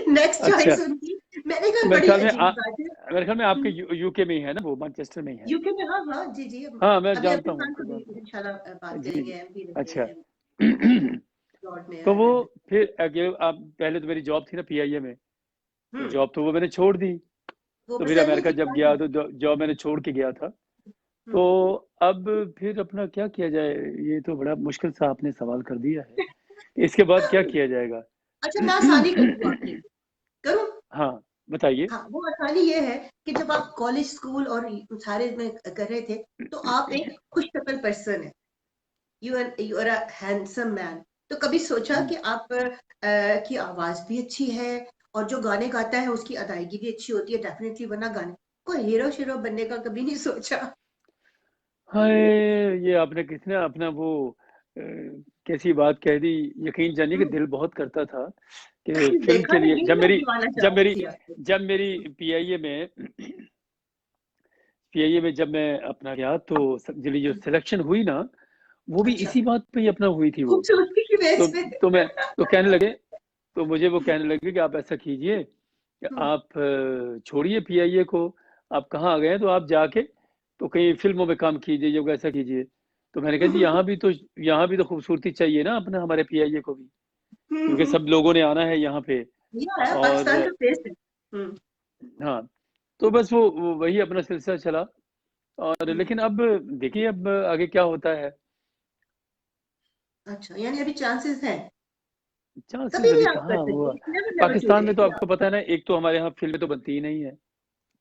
नेक्स्ट अच्छा, चॉइस उनकी। मैंने कहा तो बड़ी अजीब बात है। मेरे ख्याल में आपके यूके में ही है ना, वो मैनचेस्टर में ही है। यूके में, हाँ हाँ, जी जी। हाँ, मैं अभी जानता अब्दुल हूँ खान उनको, को भी जानता हूँ। इंशाल्लाह बात जी करेंगे, जी। एमपी रहे अच्छा। हैं, लॉर्ड तो मेयर वो हैं। फिर आप पहले तो मेरी जॉब थी ना पीआईए में, तो हम्म, जॉब तो वो मैंने छोड़ दी। वो तो फिर पसंद नहीं अमेरिका थी जब क्या गया, था? तो जॉब मैंने छोड़ के गया था। तो हम्म। अब फिर अपना क्या किया जाए, ये तो बड़ा मुश्किल सा आपने सवाल कर दिया है। इसके बाद क्या किया जाएगा। अच्छा, मैं आसानी करती हूँ आपकी, करूँ? हाँ, बताइए। हाँ, वो आसानी ये है कि जब आप कॉलेज स्कूल और सारे में कर रहे थे, तो आप एक खुश शक्ल पर्सन है, you are a handsome man. तो कभी सोचा कि आप की आवाज भी अच्छी है, और जो गाने गाता है उसकी अदायगी भी अच्छी होती है डेफिनेटली, वरना गाने कोई हीरो शीरो बनने का कभी नहीं सोचा? हाय, ये आपने किसने अपना वो कैसी बात कह दी। यकीन जानिए कि हम्म, दिल बहुत करता था कि फिल्म देखा के ना, लिए, यही मैं बुलवाना चाह जब रही मेरी थी आपको। जब मेरी पीआईए में पीआईए में जब मैं अपना गया, तो मेरी जो सिलेक्शन हुई ना, वो भी अच्छा, इसी बात पे ही अपना हुई थी वो। खूबसूरती की तो बेस पे। तो मैं तो कहने लगे तो मुझे वो कहने लगे कि आप ऐसा कीजिए कि हम्म, आप छोड़िए पीआईए को, आप कहाँ आ गए हैं, तो आप जाके तो कहीं फिल्मों में काम कीजिए, जो ऐसा कीजिए। तो मैंने कहा जी यहाँ भी तो खूबसूरती चाहिए ना अपने, हमारे पीआईए को भी, क्योंकि सब लोगों ने आना है यहाँ पे। ये है पाकिस्तान और का फेस है। हाँ, तो बस वो वही अपना सिलसिला चला। और हम्म, लेकिन अब देखिए अब आगे क्या होता है। अच्छा, यानी अभी चांसेस हैं, कभी चांसेस भी अभी आप कर कहाँ सकते हुआ। हैं, नेवर नेवर टू पाकिस्तान में लेट तो कि आपको आप। पता है ना, एक तो हमारे यहाँ फिल्में तो बनती ही नहीं है,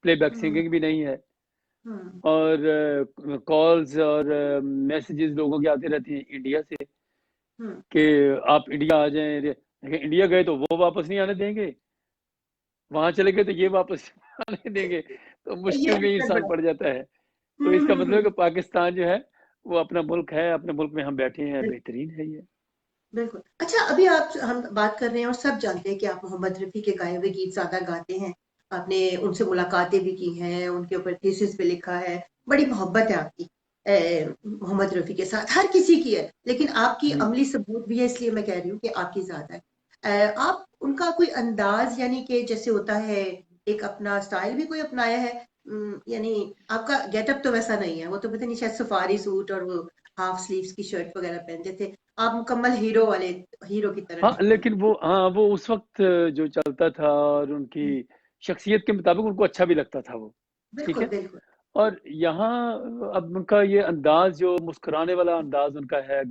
प्लेबैक हम्म, सिंगिंग भी नहीं है, हम्म, और कॉल्स और मैसेजेस लोगों की आती रहती हैं इंडिया से हम्म, कि आप इंडिया आ जाएं। लेकिन इंडिया गए तो वो वापस नहीं आने देंगे, वहां चले गए तो ये वापस आने देंगे, तो ये मुश्किल में दिक्कत इंसान बड़ा। पड़ जाता है। तो हम्म, इसका मतलब है कि पाकिस्तान जो है वो अपना मुल्क है, अपने मुल्क में हम बैठे हैं, बेहतरीन है ये। बिल्कुल। अच्छा, अभी आप हम बात कर रहे हैं और सब जानते हैं कि आप मोहम्मद रफ़ी के गाए हुए गीत ज़्यादा गाते हैं। आपने उनसे मुलाकातें भी की हैं, उनके ऊपर थीसिस भी लिखा है, बड़ी मोहब्बत है आपकी मोहम्मद रफ़ी के साथ, हर किसी की है, लेकिन आपकी हम्म। अमली सबूत भी है, इसलिए मैं कह रही हूँ कि आपकी ज़्यादा है। आप उनका कोई अंदाज़, यानी कि जैसे होता है, एक अपना स्टाइल भी कोई अपनाया है? यानी आपका गेटअप तो वैसा नहीं है, वो तो पता नहीं, शायद सफारी सूट और वो हाफ स्लीव्स की शर्ट वगैरह पहनते थे। आप मुकम्मल हीरो वाले, हीरो की तरह हाँ, दिखते हैं। लेकिन वो उस वक्त जो चलता था और उनकी शख्सियत के मुताबिक उनको अच्छा भी लगता था वो। ठीक बिल्कुल, है। बिल्कुल। और यहाँ अब उनका ये अंदाज, जो मुस्कुराने वाला अंदाज उनका है,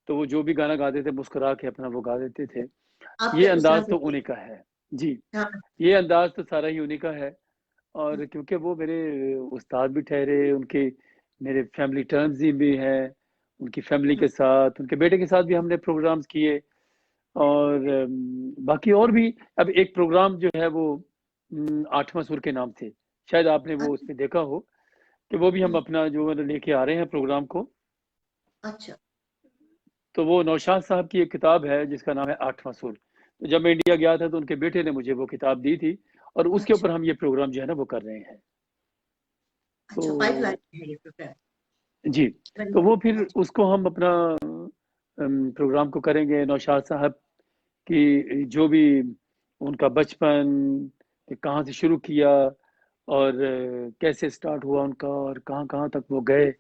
तो वो जो भी गाना गाते थे मुस्कुरा के अपना वो गा देते थे। आप ये क्या उस तरह अंदाज से तो थे? उन्हीं का है। जी। हाँ। ये अंदाज तो सारा ही उन्हीं का है। और क्योंकि वो मेरे उस्ताद भी ठहरे, उनके मेरे फैमिली टर्म्स भी हैं, उनकी फैमिली के साथ, उनके बेटे के साथ भी हमने प्रोग्राम्स किए। और बाकी और भी, अब एक प्रोग्राम जो है वो आठवां सुर के नाम से, शायद आपने वो अच्छा। उसमें देखा हो, कि वो भी हम अपना जो है लेके आ रहे हैं प्रोग्राम को। अच्छा। तो वो नौशाद साहब की एक किताब है जिसका नाम है आठवां सुर। तो जब मैं इंडिया गया था तो उनके बेटे ने मुझे वो किताब दी थी, और उसके अच्छा। ऊपर हम ये प्रोग्राम जो है ना वो कर रहे हैं। तो अच्छा, पाइपलाइन है ये प्रोग्राम। जी, तो वो फिर अच्छा। उसको हम अपना प्रोग्राम को करेंगे। नौशाद साहब की जो भी उनका बचपन, कि कहाँ से शुरू किया और कैसे स्टार्ट हुआ उनका, और कहाँ कहाँ तक वो गए,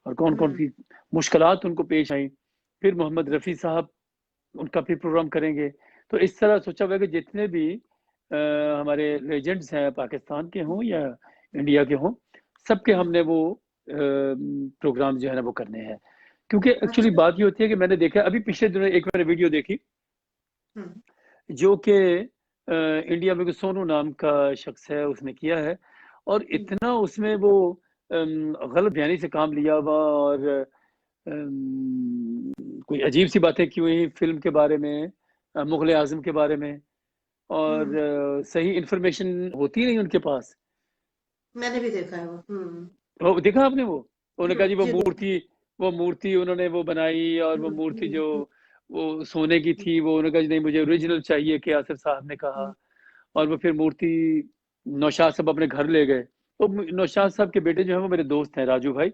और कौन कौन हम्म। सी मुश्किलात उनको पेश आई। फिर मोहम्मद रफ़ी साहब, उनका भी प्रोग्राम करेंगे। तो इस तरह सोचा हुआ है कि जितने भी हमारे लेजेंड्स हैं, पाकिस्तान के हों या इंडिया के हों, सबके हम्म। हमने वो प्रोग्राम जो है ना वो करने हैं। क्योंकि एक्चुअली अच्छा। बात ये होती है कि मैंने देखा अभी पिछले दिनों एक मैंने वीडियो देखी, हम्म। जो कि इंडिया में कोई सोनू नाम का शख्स है, उसने किया है। और हम्म। इतना उसमें वो गलत बयानी से काम लिया हुआ, और कोई अजीब सी बातें की हुई फिल्म के बारे में, मुगल आजम के बारे में। और हम्म। सही इंफॉर्मेशन होती नहीं उनके पास। मैंने भी देखा है वो। वो देखा आपने वो? उन्होंने कहा जी जी देखा। वो मूर्ति उन्होंने वो बनाई, और वो हम्म। मूर्ति जो वो सोने की थी, वो उन्होंने कहा जी नहीं मुझे ओरिजिनल चाहिए, कि आसिफ साहब ने कहा। हम्म। और वो फिर मूर्ति नौशाद साहब अपने घर ले गए। तो नौशाद साहब के बेटे जो है वो मेरे दोस्त हैं, राजू भाई।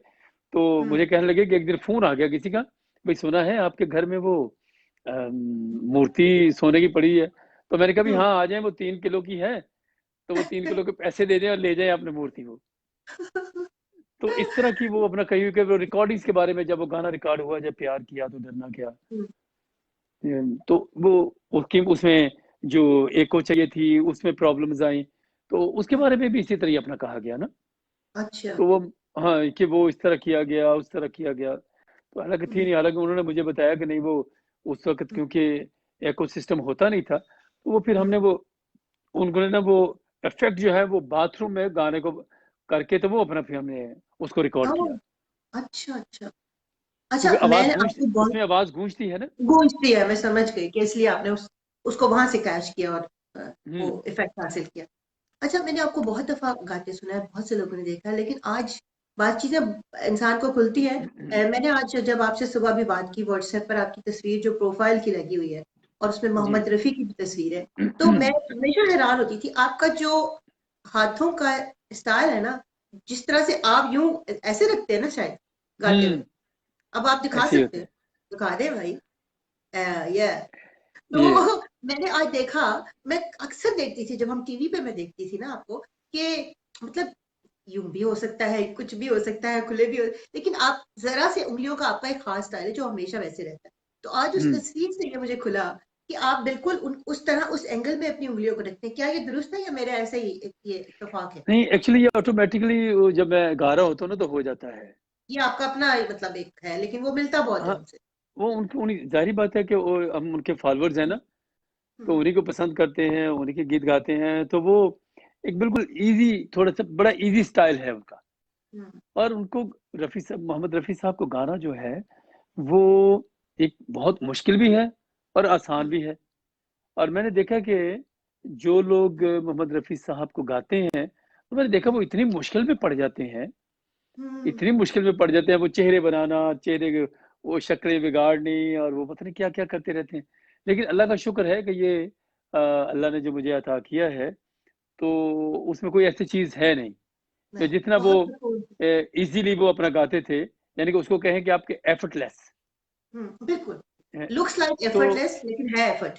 तो हम्म। मुझे कहने लगे कि एक दिन फोन आ गया किसी का, भाई सुना है आपके घर में वो मूर्ति सोने की पड़ी है। तो मैंने कहा भी हम्म। हाँ आ जाए, वो 3 किलो की है, तो वो 3 किलो के पैसे दे दें और ले जाए अपने मूर्ति को। तो इस तरह की वो अपना कही कि वो रिकॉर्डिंग्स के बारे में, जब वो गाना रिकॉर्ड हुआ, जब प्यार किया तो डरना क्या, हम्म। तो वो उसकी उसमें जो एको चाहिए थी उसमें प्रॉब्लम्स आई। तो उसके हम्म। बारे में भी इसी तरह ही अपना कहा गया ना। अच्छा। तो वो, हाँ, कि वो इस तरह किया गया, उस तरह किया गया। तो हालांकि थी हम्म। नहीं, हालांकि उन्होंने मुझे बताया कि नहीं वो उस वक्त क्योंकि इकोसिस्टम होता नहीं था, तो वो फिर हमने हम्म। वो उन्होंने ना वो इफेक्ट जो है वो बाथरूम में गाने को करके, तो वो अपना फिर हमने उसको रिकॉर्ड ओह, किया। अच्छा, अच्छा। अच्छा, क्योंकि मैं आवाज गूंज आपको बहुत उसमें आवाज गूंजती है ना। गूंजती है, मैं समझ गई कि इसलिए आपने उसको वहां से कैच किया और हम्म। वो इफेक्ट हासिल किया। अच्छा, मैंने आपको बहुत दफा गाते सुना है, बहुत से लोगों ने देखा है, लेकिन आज बातचीतें इंसान को खुलती है। मैंने आज जब आपसे सुबह भी बात की, व्हाट्सएप पर आपकी तस्वीर जो प्रोफाइल की लगी हुई है और उसमें जी। मोहम्मद रफी की भी तस्वीर है, तो मैं हमेशा हैरान होती थी आपका जो हाथों का स्टाइल है ना, जिस तरह से आप यूं ऐसे रखते हैं ना शायद गाते हुए। हम्म। अब आप दिखा ऐसे ही सकते होता हैं, है दिखा दे भाई। ये तो ये। मैंने आज देखा, मैं अक्सर देखती थी जब हम टीवी पे मैं देखती थी ना आपको, कि मतलब यूं भी हो सकता है, कुछ भी हो सकता है, खुले भी हो, लेकिन आप जरा से उंगलियों का आपका एक खास स्टाइल है जो हमेशा वैसे रहता है। तो आज उस हम्म। तस्वीर से ये मुझे खुला कि आप बिल्कुल उस तरह उस एंगल में अपनी उंगलियों को रखते हैं। क्या ये दुरुस्त है या मेरा ऐसे ही ये इत्तेफाक है? नहीं, एक्चुअली ये ऑटोमेटिकली जब मैं गा रहा होता हूँ ना तो हो जाता है। ये आपका अपना मतलब एक है, लेकिन वो मिलता बहुत है हाँ, उनसे। वो उनकी उन्हीं जाहिर बात है कि वो हम उनके फॉलोअर्स हैं ना, तो हम्म। उन्हीं को पसंद करते हैं, उन्हीं के गीत गाते हैं, तो वो एक बिल्कुल ईज़ी, थोड़ा-सा बड़ा ईज़ी स्टाइल है उनका। हम्म। और उनको मोहम्मद रफ़ी साहब को गाना जो है, वो एक बहुत मुश्किल भी है और आसान हम्म। भी है। और मैंने देखा कि जो लोग मोहम्मद रफ़ी साहब को गाते हैं, तो मैंने देखा वो इतनी मुश्किल में पड़ जाते हैं, हम्म। इतनी मुश्किल में पड़ जाते हैं, वो चेहरे बनाना, चेहरे के वो शक्लें बिगाड़नी और वो पता नहीं क्या-क्या करते रहते हैं। लेकिन अल्लाह का शुक्र है कि ये अल्लाह ने जो मुझे अता किया है, तो उसमें कोई ऐसी चीज़ है नहीं। कि नहीं, जितना वो बहुत कठोर। ईज़िली वो अपना गाते थे, यानी कि उसको कहें कि आपके एफर्टलेस बिल्कुल। है। लुक्स लाइक तो एफर्टलेस, लेकिन है एफर्ट,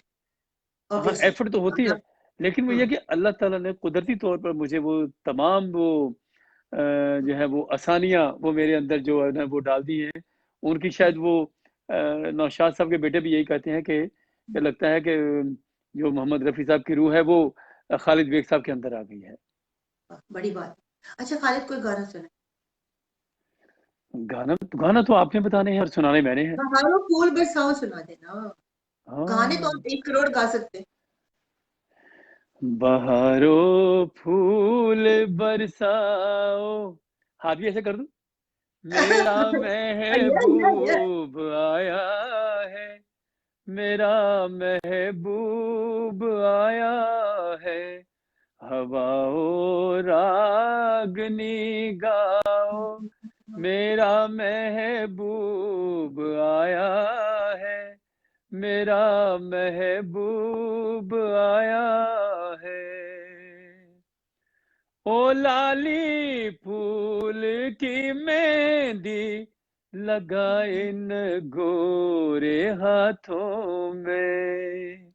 हाँ, ऑब्वियसली। एफर्ट तो होती है, मतलब लेकिन वो ये है हम्म। कि अल्लाह ताला ने कुदरती तौर पर मुझे वो तमाम वो जो है वो आसानियाँ वो मेरे अंदर जो है ना वो डाल दी हैं। उनकी शायद वो नौशाद साहब के बेटे भी यही कहते हैं कि लगता है कि जो मोहम्मद रफ़ी साहब की रूह है वो खालिद बेग साहब के अंदर आ गई है। बड़ी बात। अच्छा खालिद, कोई गाना सुना? गाना तो आपने बताने हैं और सुनाने मैंने हैं। बहारों फूल बरसाओ सुना देना। गाने तो हाँ। आप 1 करोड़ गा सकते हैं। बहारों फूल बरसाओ, हाथ भी ऐसे कर दूं। मेरा अय्या, अय्या, अय्या। महबूब आया है, मेरा महबूब आया है। हवाओं रागनी गाओ, मेरा महबूब आया है, मेरा महबूब आया है। ओ लाली फूल की मेहंदी लगा इन गोरे हाथों में,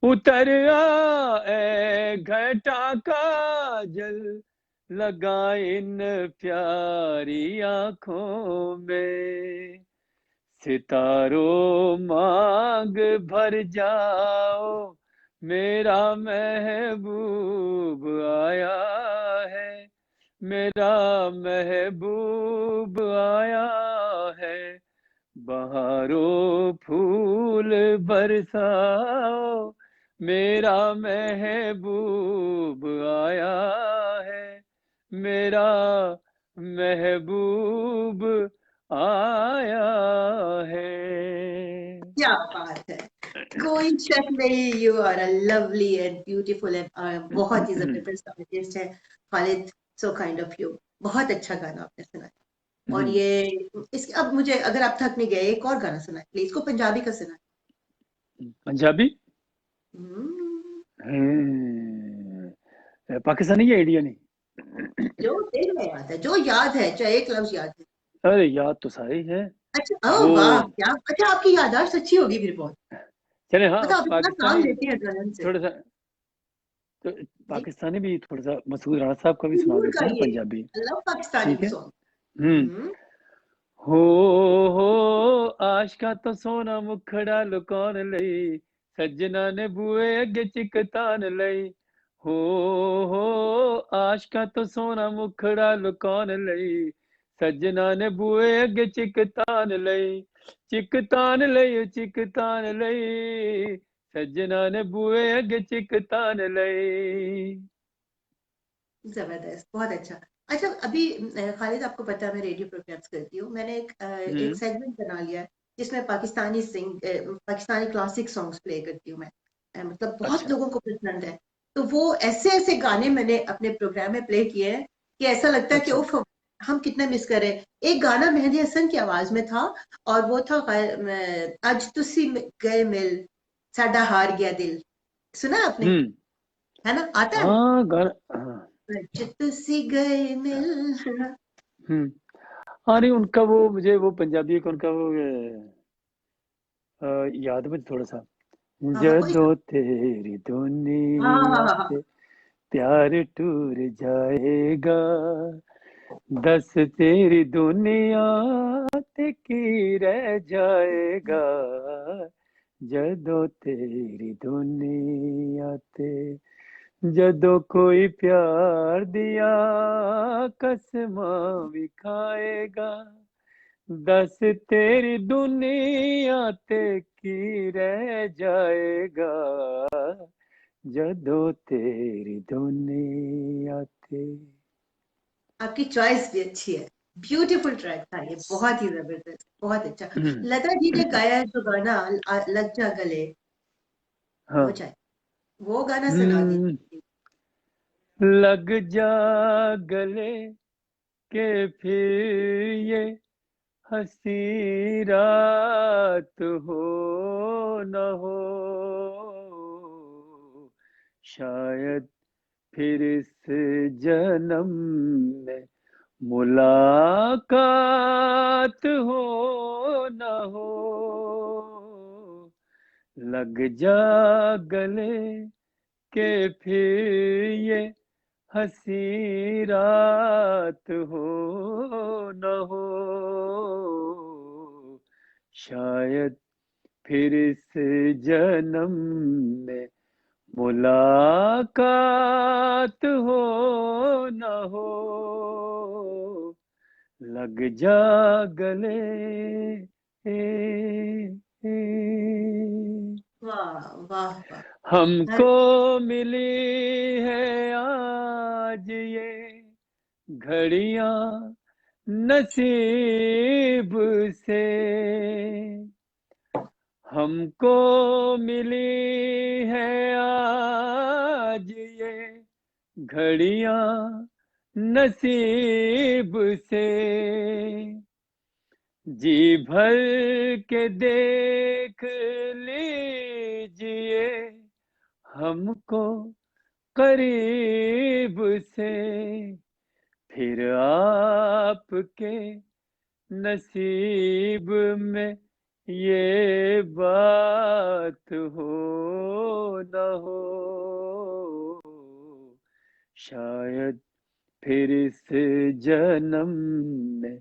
उतर ए घटा काजल लगा इन प्यारी आंखों में, सितारों मांग भर जाओ, मेरा महबूब आया है, मेरा महबूब आया है। बहारों फूल बरसाओ, मेरा महबूब आया है, मेरा महबूब आया है। क्या बात है! कोई शक नहीं, you are a lovely and beautiful and बहुत ही जबरदस्त आर्टिस्ट है Khalid. So kind of you. बहुत अच्छा गाना आपने सुना है। और ये इस अब मुझे, अगर आप थक नहीं गए, एक और गाना सुनाए प्लीज। को पंजाबी का सुना पंजाबी है। पाकिस्तानी या इंडियन? जो दिल में याद है, जो याद है, चाहे एक लफ्ज याद है। अरे याद तो सारे ही है। अच्छा, वो ओह वाह, क्या अच्छा, आपकी याददाश्त अच्छी होगी फिर बहुत। चले, हाँ मतलब आप इतना काम पाकिस्तानी लेते हैं गजल से। थोड़ा सा, तो जी। पाकिस्तानी भी थोड़ा सा मसूद राना साहब का भी सुना जरूर देते हैं ना गाइए। पंजाबी। आई लव पाकिस्तानी ठीक है। सॉन्ग। हम्म। हम्म। हो हो आशका तो सोना मुखड़ा लुकाउन लई, सज्जना ने बूए अगे चिकतान लई। हो हो आशका तो सोना मुखड़ा लुकाउन लई, सज्जना ने बूए अगे चिकतान लई। चिकतान लई चिकतान लई, सज्जना ने बूए अगे चिकतान लई। जबरदस्त, बहुत अच्छा। अच्छा, अभी खालिद, आपको पता है मैं रेडियो प्रोग्राम्स करती हूँ। मैंने एक हम्म। सेगमेंट बना लिया है जिसमें पाकिस्तानी क्लासिक सॉन्ग्स प्ले करती हूँ मैं। मतलब बहुत अच्छा। लोगों को पसंद है। तो वो ऐसे ऐसे गाने मैंने अपने प्रोग्राम में प्ले किए हैं कि ऐसा लगता है कि अच्छा। उफ, हम कितना मिस कर रहे हैं। एक गाना मेहंदी हसन की आवाज में था, और वो था अज तुसी गए मिल, साडा हार गया दिल। सुना है आपने? हम्म। है ना, आता है वो? हाँ गाना, हाँ। अज तुसी गए मिल। हम्म। हाँ नहीं, उनका वो मुझे वो पंजाबी एक उनका वो याद है मुझे थोड़ा सा। हाँ हाँ, कोई सा। जदों तेरी हाँ हाँ दुनिया हाँ हाँ ते प्यार टूट जाएगा। दस तेरी दुनिया ते की रह जाएगा। जदों तेरी दुनिया ते जदों कोई प्यार दिया कसमां भी खाएगा। दस तेरी दुनिया ते की रह जाएगा। जदों तेरी दुनिया ते। आपकी चॉइस भी अच्छी है, ब्यूटीफुल ट्रैक था ये, बहुत ही जबरदस्त, बहुत अच्छा। लता जी ने गाया है जो गाना लग जा गले, वो हाँ। चाहे वो गाना सुना हम्म, दीजिए। लग जा गले के फिर ये हंसी रात हो न हो। शायद फिर इस जन्म में मुलाकात हो न हो। लग जा गले के फिर ये हंसी रात हो न हो। शायद फिर इस जन्म में मुलाकात हो न हो। लग जा गले ए। वाह वाह वाह। हमको मिली है आज ये घड़ियां नसीब से। हमको मिली है आज ये घड़ियां नसीब से। जी भर के देख लीजिए हमको करीब से। फिर आपके नसीब में ये बात हो न हो। शायद फिर इस जन्म में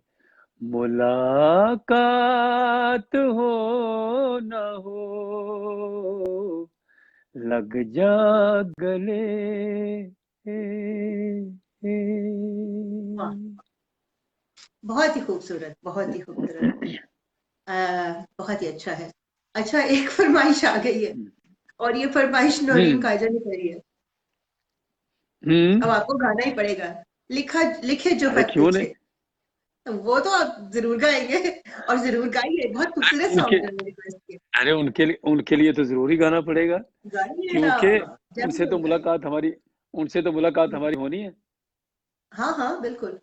मुलाकात हो न हो। लग जा गले वाह, बहुत ही खूबसूरत, बहुत ही खूबसूरत। बहुत ही अच्छा है। अच्छा, एक फरमाइश आ गई है, और ये फरमाइश नौरीन हम्म। काजा ने करी है। हम्म। अब आपको गाना ही पड़ेगा। लिखा लिखे जो अरे खत क्यों नहीं। तुझे, तो वो तो आप जरूर गाएंगे, और जरूर गाइए, बहुत खूबसूरत उनके सॉन्ग है मेरे को इसके। अरे उनके लिए तो जरूरी गाना पड़ेगा। गाइए ना, क्योंकि जम उनसे के तो गाइए। मुलाकात हमारी उनसे तो मुलाकात हमारी होनी है। हाँ हाँ बिल्कुल,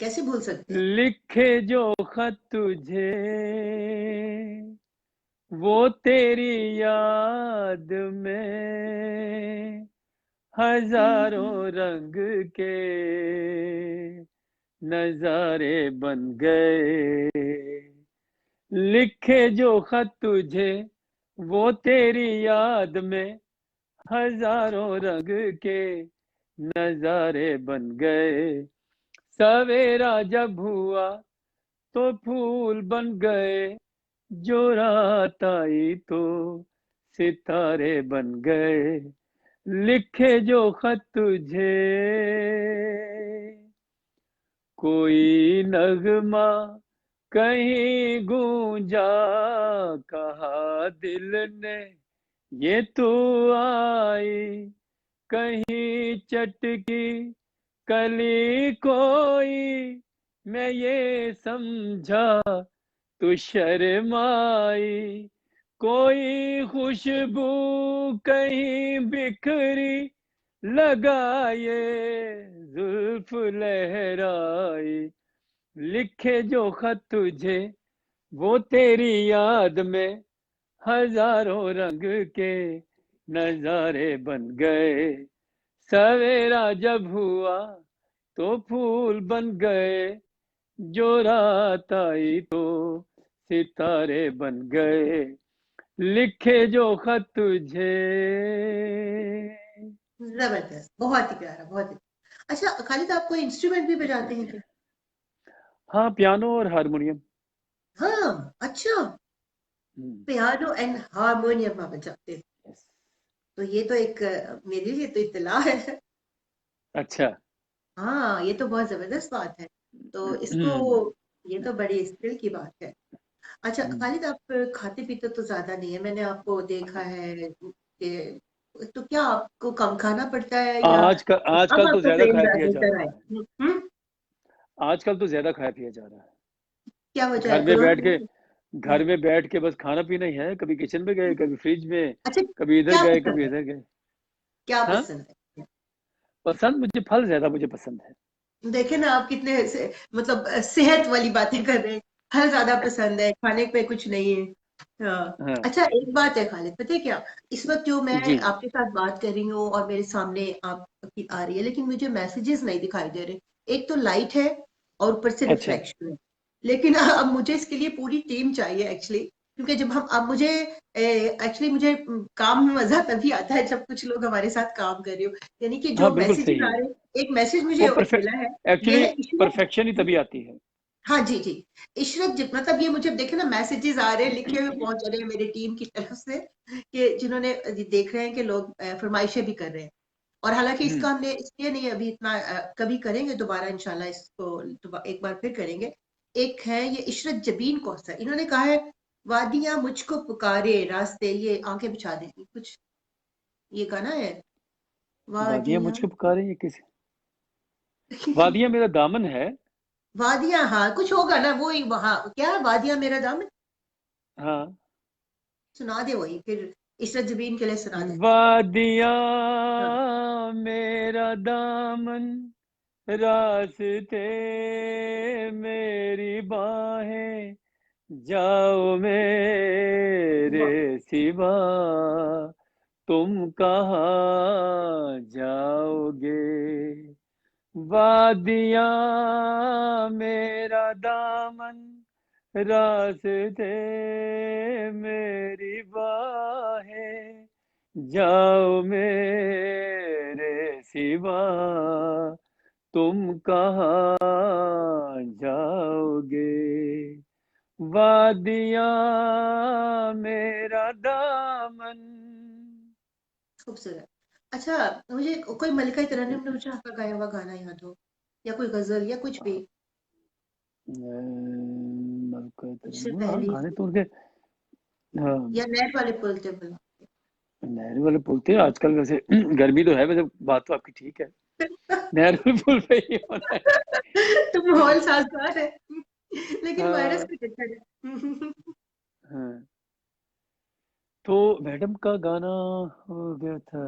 कैसे भूल सकते हैं। लिखे जो खत तुझे वो तेरी याद में हजारों रंग के नजारे बन गए। लिखे जो खत तुझे वो तेरी याद में हजारों रंग के नजारे बन गए। सवेरा जब हुआ तो फूल बन गए। जो रात आई तो सितारे बन गए। लिखे जो खत तुझे कोई नगमा कहीं गूंजा कहा दिल ने ये तू आई। कहीं चटकी कली कोई मैं ये समझा तू शर्माई। कोई खुशबू कहीं बिखरी लगाए जुल्फ लहराई। लिखे जो खत तुझे वो तेरी याद में हजारों रंग के नजारे बन गए। सवेरा जब हुआ तो फूल बन गए। जो रात आई तो सितारे बन गए। लिखे जो खत तुझे जबरदस्त, बहुत ही प्यारा, बहुत ही। अच्छा खालिद, आप कोई इंस्ट्रूमेंट भी बजाते हैं क्या? हाँ, पियानो और हारमोनियम। हाँ, अच्छा। हम्म। पियानो एंड हारमोनियम आप बजाते हैं? यस। तो ये तो एक मेरे लिए तो इत्तला है। अच्छा। हाँ, ये तो बहुत जबरदस्त बात है। तो इसको, हम्म। ये तो बड़ी स्किल की बात है। अच्छा हम्म। खालिद, आप खाते पीते तो ज्यादा नहीं है, मैंने आपको देखा है कि, तो क्या आपको कम खाना पड़ता है या अब आजकल तो आपको ज्यादा ट्रेन खाया पिया जा बेहतर रहा है? है। आजकल तो ज्यादा खाया पिया जा रहा है। क्या वजह है, घर में बैठ कोरोना? के हाँ। घर में बैठ के बस खाना पीना ही है। कभी किचन में गए, कभी फ्रिज में, अच्छा, कभी इधर क्या गए, पसंद कभी है? इधर गए। क्या हाँ। पसंद है? पसंद मुझे फल ज्यादा मुझे पसंद है। देखे ना, आप कितने मतलब सेहत वाली बातें कर रहे हैं। फल ज्यादा पसंद है, खाने पे कुछ नहीं है। हाँ। हाँ। अच्छा एक बात है खालिद, पता है क्या, इस वक्त जो मैं जी। आपके साथ बात कर रही हूँ और मेरे सामने आपकी आ रही है, लेकिन मुझे मैसेजेस नहीं दिखाई दे रहे। एक तो लाइट है और ऊपर से अच्छा। रिफ्लेक्शन है। लेकिन अब मुझे इसके लिए पूरी टीम चाहिए एक्चुअली, क्योंकि जब हम, अब मुझे एक्चुअली मुझे काम में मजा तभी आता है जब कुछ लोग हमारे साथ काम कर रहे हो। यानी कि हाँ, जो बिल्कुल मैसेजेस सही आ है। रहे हैं, एक मैसेज वो मुझे परफेक्ट मिला है। ये एक्चुअली है इशरत। परफेक्शन ही तभी आती है। हाँ जी जी। इशरत मतलब ये मुझे देखे ना, मैसेजेस आ रहे हैं, लिखे हुए पहुंच रहे हैं मेरी टीम की तरफ से, कि जिन्होंने देख रहे हैं कि लोग फरमाइशें भी कर रहे हैं। और हालांकि हम्म। इसका हमने इसलिए नहीं अभी इतना, कभी करेंगे दोबारा इंशाल्लाह इसको, एक बार फिर करेंगे। एक है ये इशरत जबीन कौसर, इन्होंने कहा है, वादियां मुझको पुकारे रास्ते, ये आंखें बिछा देंगी कुछ, ये गाना है, वादियां वादियां। मुझको पुकारे, ये किस? वादियां मेरा दामन है। वादियां, हाँ कुछ होगा ना, वो ही वहां क्या है, वादियां मेरा दामन। हाँ। सुना दे वही फिर, इशरत जबीन के लिए सुना दे। हाँ। वादियां मेरा दामन, रास्ते मेरी बाहें, जाओ मेरे वाह। सिवा तुम कहाँ जाओगे। वादियाँ मेरा दामन, रास्ते मेरी बाहें, जाओ मेरे सिवा तुम कहाँ जाओगे। वादियाँ मेरा दामन। खूबसूरत। अच्छा, मुझे कोई मलिका तरन्नुम नूर जहाँ का गाया हुआ गाना याद हो, या कोई गजल या कुछ भी, उससे हाँ, पहले गाने से, तो उनके। हाँ। या नेट वाले पुल ते पुल। नहर वाले पुल थे आजकल वैसे। गर्मी तो है वैसे, बात तो आपकी ठीक है। नहर वाले पुल पे ही होना है। तो माहौल साजगार है, लेकिन वायरस हाँ। का चक्कर है। हाँ। तो मैडम का गाना हो गया था।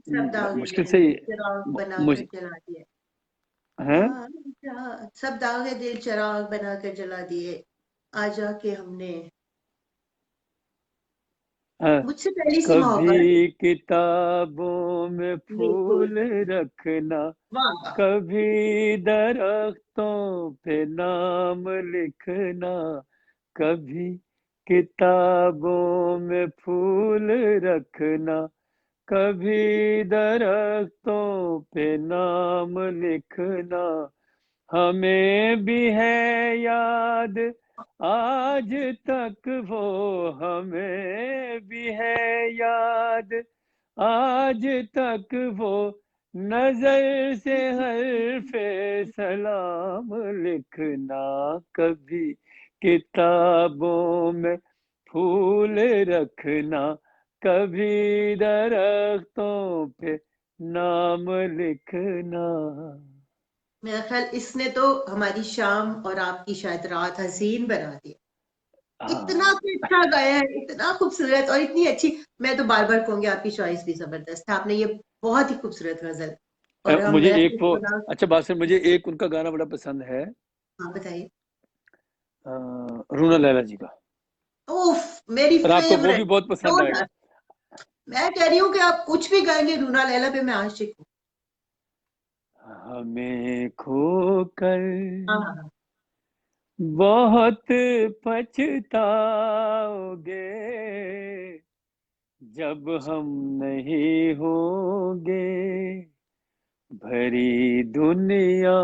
सब दागे मुश्किल से दिल चिराग बना कर मुझे जला दिए। है। सब दागे दिल चिराग बना कर जला दिए, आजा के हमने, हाँ। मुझसे पहली सी मोहब्बत। कभी किताबों में बिल्कुल। फूल रखना, वाह वाह। कभी दरख्तों पे नाम लिखना, कभी किताबों में फूल रखना, कभी दरख्तों पे नाम लिखना, हमें भी है याद आज तक वो, हमें भी है याद आज तक वो, नजर से हरफे सलाम लिखना, कभी किताबों में फूल रखना, कभी दरख्तों पे नाम लिखना। मेरा ख्याल इसने तो हमारी शाम और आपकी शायद रात हसीन बना दी। इतना हाँ। अच्छा गाया है, इतना खूबसूरत और इतनी अच्छी। मैं तो बार बार कहूंगी आपकी चॉइस भी जबरदस्त है, आपने ये बहुत ही खूबसूरत गजल, और हम मुझे वैसे एक वो खुदा। अच्छा बात है, मुझे एक उनका गाना बड़ा पसंद है। हाँ बताइए। रूना लैला जी का। उफ, मेरी और आपको वो भी फेवरेट। बहुत पसंद डोंट। आएगा। मैं कह रही हूँ कि आप कुछ भी गाएंगे रूना लैला पे मैं आशिक हूँ। हमें खोकर हाँ हाँ हाँ। बहुत पछताओगे, जब हम नहीं होंगे भरी दुनिया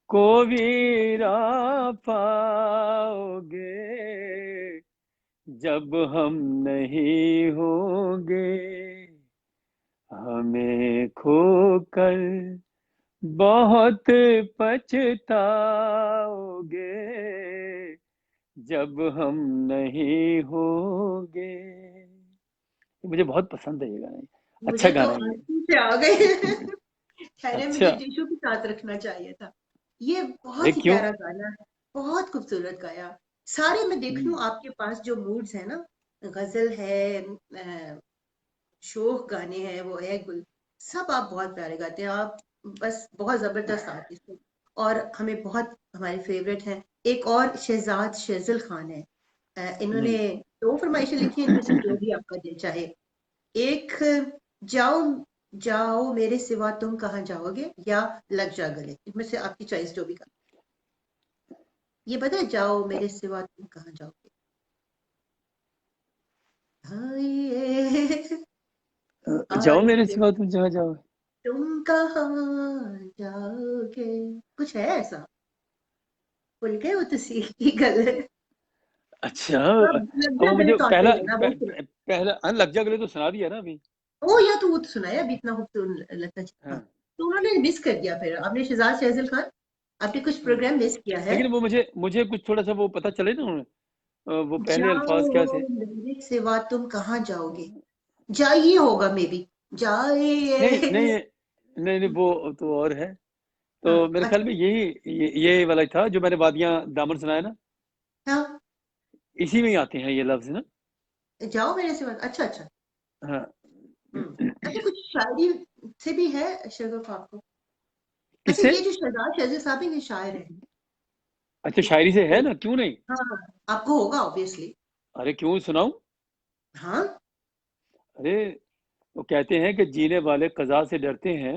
को वीरा पाओगे, जब हम नहीं होंगे हमें खोकर बहुत पछताओगे, जब हम नहीं होंगे। मुझे बहुत पसंद है ये गाना, अच्छा मुझे तो गाना है ये। आंसू से आ गए। पहले मुझे अच्छा, टिश्यू के साथ रखना चाहिए था। ये अरे बहुत ही क्यों? प्यारा गाना है, बहुत खूबसूरत गाया। सारे मैं देख रही हम्म, हूँ आपके पास जो मूड्स है ना, गजल है, शोक गाने हैं, वो है गुल, सब आप बहुत प्यारे गाते हैं आप। बस बहुत जबरदस्त आर्टिस्ट हैं और हमें बहुत हमारे फेवरेट हैं। एक और शहजाद शेजल खान है, इन्होंने हम्म। दो फरमाइशें लिखी हैं, इनमें से जो भी आपका दिल चाहे। एक, जाओ जाओ मेरे सिवा तुम कहाँ जाओगे, या लग जा गले, इनमें से आपकी चॉइस जो भी का। ये पता है, जाओ मेरे सिवा तुम कहाँ जाओगे, आइए जाओ मेरे आइए सिवा तुम जहाँ जाओ। तुम कहाँ जाओगे, कुछ है ऐसा, भूल गए हो तुसी की गल है। अच्छा, अब लग अब जा वो गले मुझे तो आपको पहला गाना वो सुना। पहला लग जा गले तो सुना दिया ना अभी। ओ या तो वो तो सुनाया अभी, इतना खूबसूरत लगता था। हाँ, तो उन्होंने मिस कर दिया, फिर आपने शहजाद फैजल खान, आपने कुछ हाँ। प्रोग्राम मिस किया है। लेकिन वो मुझे कुछ थोड़ा सा वो पता चले ना, वो पहले जाओ अल्फाज क्या थे। मेरे सिवा तुम कहाँ जाओगे, जाइए होगा मे बी, नहीं, जाइए। नहीं, नहीं, नहीं, वो तो और है। तो हाँ मेरे ख्याल अच्छा। में ये वाला ही था जो मैंने वादियां दामन सुनाया ना, हाँ, इसी में ही आते हैं ये लफ्ज ना। जाओ मेरे सिवा, अच्छा अच्छा। हाँ। हम्म। अच्छा, कुछ शायरी से भी है शगफ आपको? अच्छा, किससे? ये जो शहजाद फैजल साहब है, ये शायर है। अच्छा, शायरी से है ना, क्यों नहीं? हाँ, आपको होगा ऑब्वियसली। अरे क्यों सुनाऊं? हाँ। अरे, वो कहते हैं कि जीने वाले कज़ा से डरते हैं,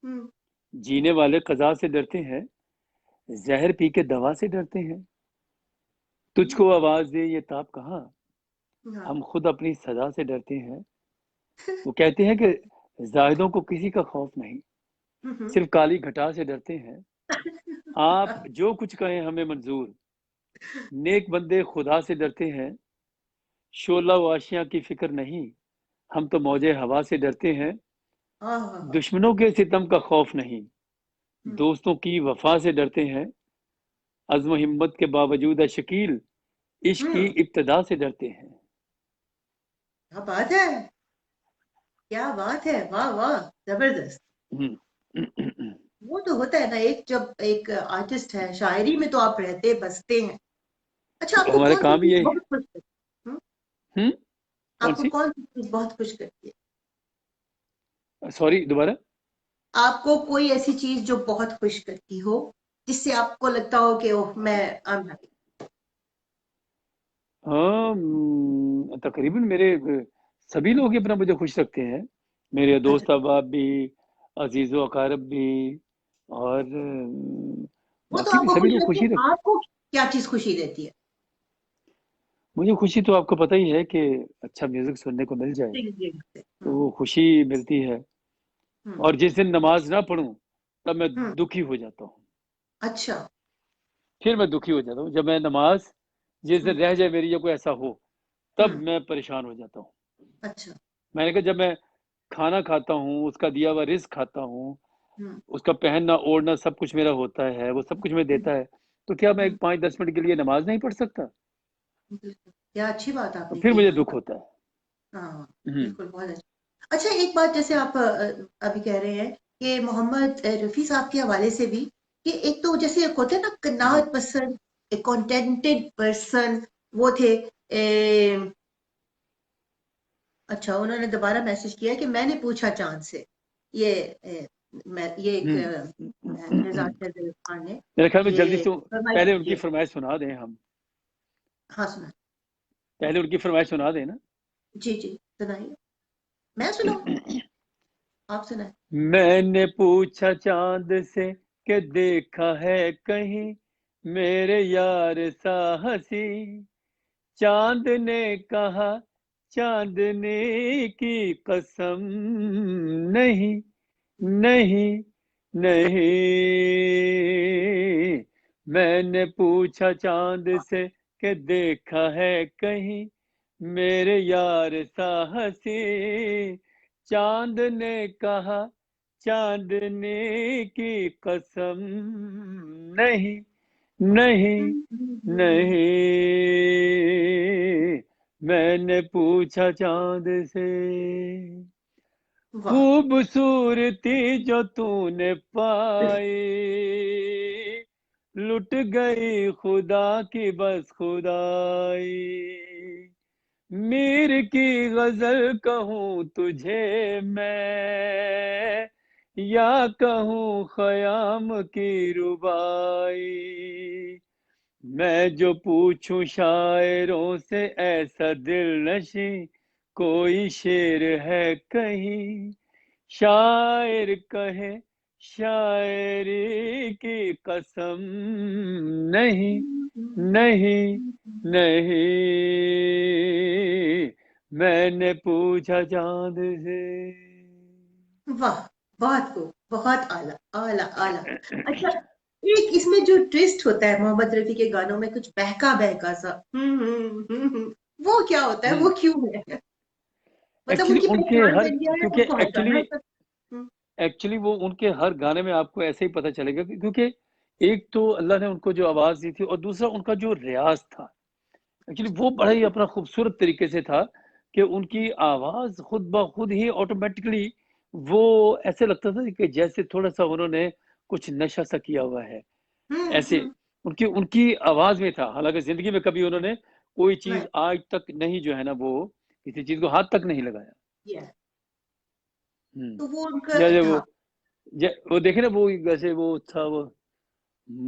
हम्म। जीने वाले कज़ा से डरते हैं, जहर पी के दवा से डरते हैं। तुझको आवाज दे ये ताप कहाँ, हाँ। हम खुद अपनी सजा से डरते हैं। वो कहते हैं कि जाहिदों को किसी का खौफ नहीं, हम्म। सिर्फ काली घटा से डरते हैं। आप जो कुछ कहें हमें मंजूर, नेक बंदे खुदा से डरते हैं। शोला वाशियां की फिक्र नहीं, हम तो मौजे हवा से डरते हैं। हाँ हाँ हाँ। दुश्मनों के सितम का खौफ नहीं, हम्म। दोस्तों की वफा से डरते हैं। अज़्म हिम्मत के बावजूद है शकील, इश्क की हम्म। इब्तिदा से डरते हैं। क्या बात है, क्या बात है, वाह वाह, जबरदस्त। हम्म। वो तो होता है ना, एक जब एक आर्टिस्ट है, शायरी में तो आप रहते बसते हैं। अच्छा, तो आपको हमारा कौन सी काम ही चीज ये है। बहुत खुश करती है? कौन आपको सी? कौन सी चीज बहुत खुश करती है? सॉरी, दोबारा। आपको कोई ऐसी चीज जो बहुत खुश करती हो, जिससे आपको लगता हो कि ओह मैं आई एम हैप्पी। हाँ, तकरीबन मेरे सभी लोग ही अपना मुझे खुश रखते हैं। मेरे अच्छा, दोस्त अहबाब भी, अजीज़ो अकारब भी, और वो तो बाकी भी आपको सभी खुश लोग रखते खुशी हैं, रखते हैं। आपको क्या चीज खुशी देती है? मुझे खुशी तो आपको पता ही है कि अच्छा म्यूजिक सुनने को मिल जाए, जी जी जी। तो वो खुशी मिलती है। हम्म। और जिस दिन नमाज ना पढ़ूं, तब मैं हम्म। दुखी हो जाता हूँ। अच्छा। फिर मैं दुखी हो जाता हूँ जब मैं नमाज जिस दिन हम्म। रह जाए मेरी, या कोई ऐसा हो, तब हम्म। मैं परेशान हो जाता हूँ। अच्छा। मैंने कहा, जब मैं खाना खाता हूँ, उसका दिया हुआ रिस्क खाता हूँ, हम्म। उसका पहनना ओढ़ना सब कुछ मेरा होता है, वो सब कुछ मैं हम्म। देता है, तो क्या मैं हम्म। 5-10 मिनट के लिए नमाज नहीं पढ़ सकता? बिल्कुल, क्या अच्छी बात तो आपने फिर की मुझे दुख माना। होता है। हाँ, हम्म। बिल्कुल, बहुत अच्छा। अच्छा, एक बात जैसे आप अभी कह रहे हैं कि मोहम्मद रफ़ी साहब के हवाले से भी, कि एक तो जैसे एक होते हैं ना हम्म। कनात पसंद, एक कंटेंटेड पर्सन, वो थे। अच्छा, उन्होंने दोबारा मैसेज किया कि मैंने पूछा चांद से, ये ये एक शहजाद मेरे फैजल खान ने ख्याल में जल्दी ये से फरमाइश पहले की उनकी है। फरमाइश सुना दें हम। हाँ सुना। पहले उनकी फरमाइश सुना दें ना। जी जी, सुनाइए। मैं सुनाऊँ? आप सुनाए। मैंने पूछा चांद से कि देखा है कहीं मेरे यार सा हंसी, चांद ने कहा चांदने की कसम, नहीं नहीं नहीं। मैंने पूछा चांद से कि देखा है कहीं मेरे यार सा हंसी। चांद ने कहा चांदने की कसम, नहीं नहीं नहीं। मैंने पूछा चांद से, वाह। खूबसूरती जो तूने पाई, लुट गई खुदा की बस खुदाई। मीर की गजल कहूँ तुझे मैं, या कहूँ खयाम की रुबाई। मैं जो पूछूं शायरों से ऐसा दिल नशी, कोई शेर है कहीं, शायर कहे शायरी की कसम, नहीं नहीं नहीं। मैंने पूछा चांद से। वाह, बहुत खूब, बहुत आला आला आला। अच्छा, एक इसमें जो ट्विस्ट होता है मोहम्मद रफी के गानों में, कुछ बहका बहका सा, वो क्या होता है, वो क्यों है? मतलब एक्चुअली उनकी उनके पहचान हर, बन गया है, क्योंकि उनको हटाना सब। हम्म, एक्चुअली वो उनके हर गाने में आपको ऐसे ही पता चलेगा क्योंकि एक तो अल्लाह ने उनको जो आवाज दी थी और दूसरा उनका जो रियाज था, एक्चुअली वो बड़ा ही अपना खूबसूरत तरीके से था कि उनकी आवाज खुद ब खुद ही ऑटोमेटिकली वो ऐसे लगता था कि जैसे थोड़ा सा उन्होंने कुछ नशा सा किया हुआ है, ऐसे हम्म। उनकी उनकी आवाज में था। हालांकि जिंदगी में कभी उन्होंने कोई चीज राइट। आज तक नहीं जो है ना वो किसी चीज को हाथ तक नहीं लगाया। तो वो उनका जैसे वो था। वो देखे ना वो जैसे वो था वो,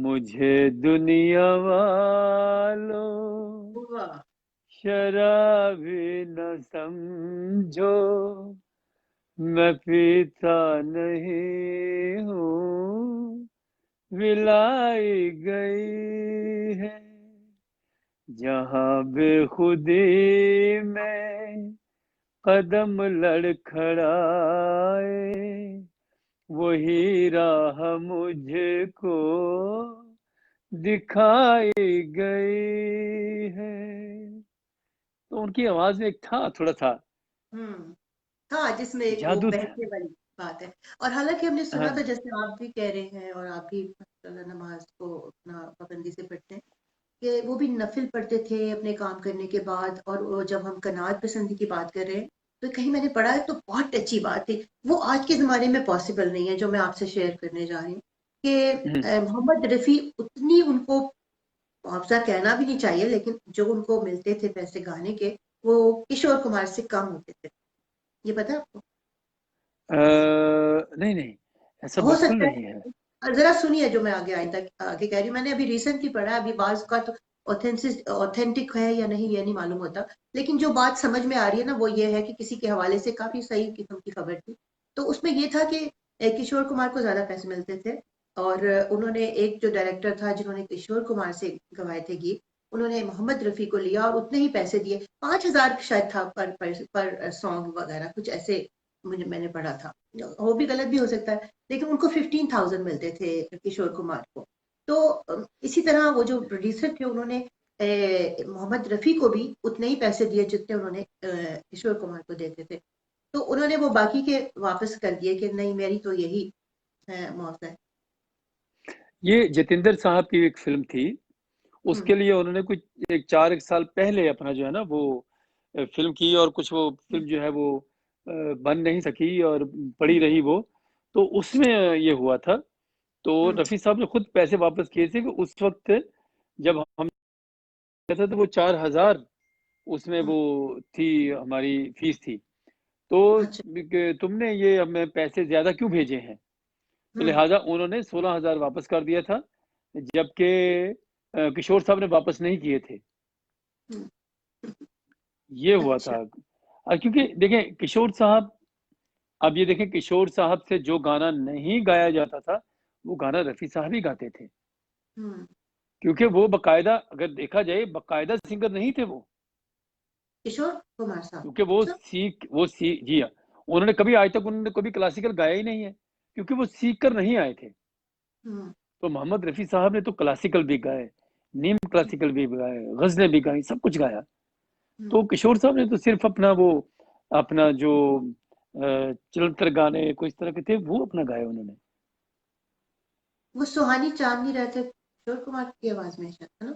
मुझे दुनिया वालों वाह। शराबी न समझो, मैं पीता नहीं हूँ, विलाई गई है जहाँ बेखुदी में कदम लड़खड़ाए, वही राह मुझको दिखाई गई है। तो उनकी आवाज में एक था थोड़ा था हम्म। हाँ, जिसमें एक वो जादू था। बहकने वाली बात है। और हालांकि हमने सुना था, हाँ। जैसे आप भी कह रहे हैं और आप भी माशाल्लाह नमाज को अपना पाबंदी से पढ़ते हैं, कि वो भी नफिल पढ़ते थे अपने काम करने के बाद। और वो जब हम कनात पसंदी की बात कर रहे हैं, तो कहीं मैंने पढ़ा है तो बहुत अच्छी बात थी। वो आज के ज़माने में पॉसिबल नहीं है, जो मैं आपसे शेयर करने जा रही हूँ। कि हम्म। मोहम्मद रफ़ी उतनी उनको मुआवजा कहना भी नहीं चाहिए, लेकिन जो उनको मिलते थे पैसे गाने के, वो किशोर कुमार से कम होते थे। ये पता है आपको? नहीं नहीं, ऐसा हो बिल्कुल सकता है। नहीं है। जरा सुनिए जो मैं आगे आइंदा आगे कह रही हूँ। मैंने अभी रिसेंटली पढ़ा है, अभी बाज का तो ऑथेंटिक है या नहीं ये नहीं मालूम होता, लेकिन जो बात समझ में आ रही है ना, वो ये है कि किसी के हवाले से काफी सही किस्म की खबर थी। तो उसमें ये था कि किशोर कुमार को ज्यादा पैसे मिलते थे। और उन्होंने, एक जो डायरेक्टर था जिन्होंने किशोर कुमार से गवाए थे गीत, उन्होंने मोहम्मद रफी को लिया और उतने ही पैसे दिए, 5,000 शायद था पर सॉन्ग वगैरह कुछ ऐसे। मुझे मैंने पढ़ा था, वो भी गलत भी हो सकता है, लेकिन उनको 15,000 मिलते थे किशोर कुमार को। तो इसी तरह वो जो प्रोड्यूसर थे, उन्होंने मोहम्मद रफी को भी उतने ही पैसे दिए जितने उन्होंने किशोर कुमार को देते थे। तो उन्होंने वो बाकी के वापस कर दिए कि नहीं, मेरी तो यही मुआवजा है। ये जतिंदर साहब की एक फिल्म थी, हम्म। उसके लिए उन्होंने कुछ एक 4 एक साल पहले अपना जो है ना वो फिल्म की, और कुछ वो फिल्म जो है वो बन नहीं सकी और पड़ी रही वो। तो उसमें ये हुआ था। तो हम्म। रफी साहब ने खुद पैसे वापस किए थे कि उस वक्त जब हम गए थे तो वो 4,000 उसमें हम्म। वो थी, हमारी फीस थी। तो अच्छा। तुमने ये हमें पैसे ज्यादा क्यों भेजे हैं? तो हम्म। लिहाजा उन्होंने 16,000 वापस कर दिया था, जबकि किशोर साहब ने वापस नहीं किए थे। हम्म। ये हुआ अच्छा। था। क्योंकि देखें किशोर साहब, अब ये देखें किशोर साहब से जो गाना नहीं गाया जाता था, वो गाना रफी साहब ही गाते थे। हम्म। क्योंकि वो बकायदा, अगर देखा जाए, बकायदा सिंगर नहीं थे वो। किशोर कुमार साहब। क्योंकि वो सीख जी हाँ, उन्होंने कभी आज तक उन्होंने कभी क्लासिकल गाया ही नहीं है, क्योंकि वो सीख कर नहीं आए थे। हम्म। तो मोहम्मद रफ़ी साहब ने तो क्लासिकल भी गाए, नीम क्लासिकल भी गाए, गज़लें भी गाई, सब कुछ गाया। हम्म। तो किशोर साहब ने तो सिर्फ़ अपना जो चलंतर गाने कोई इस तरह के थे, वो अपना गाए उन्होंने। वो सुहानी चांदनी रहते किशोर कुमार की आवाज में शायद, है ना?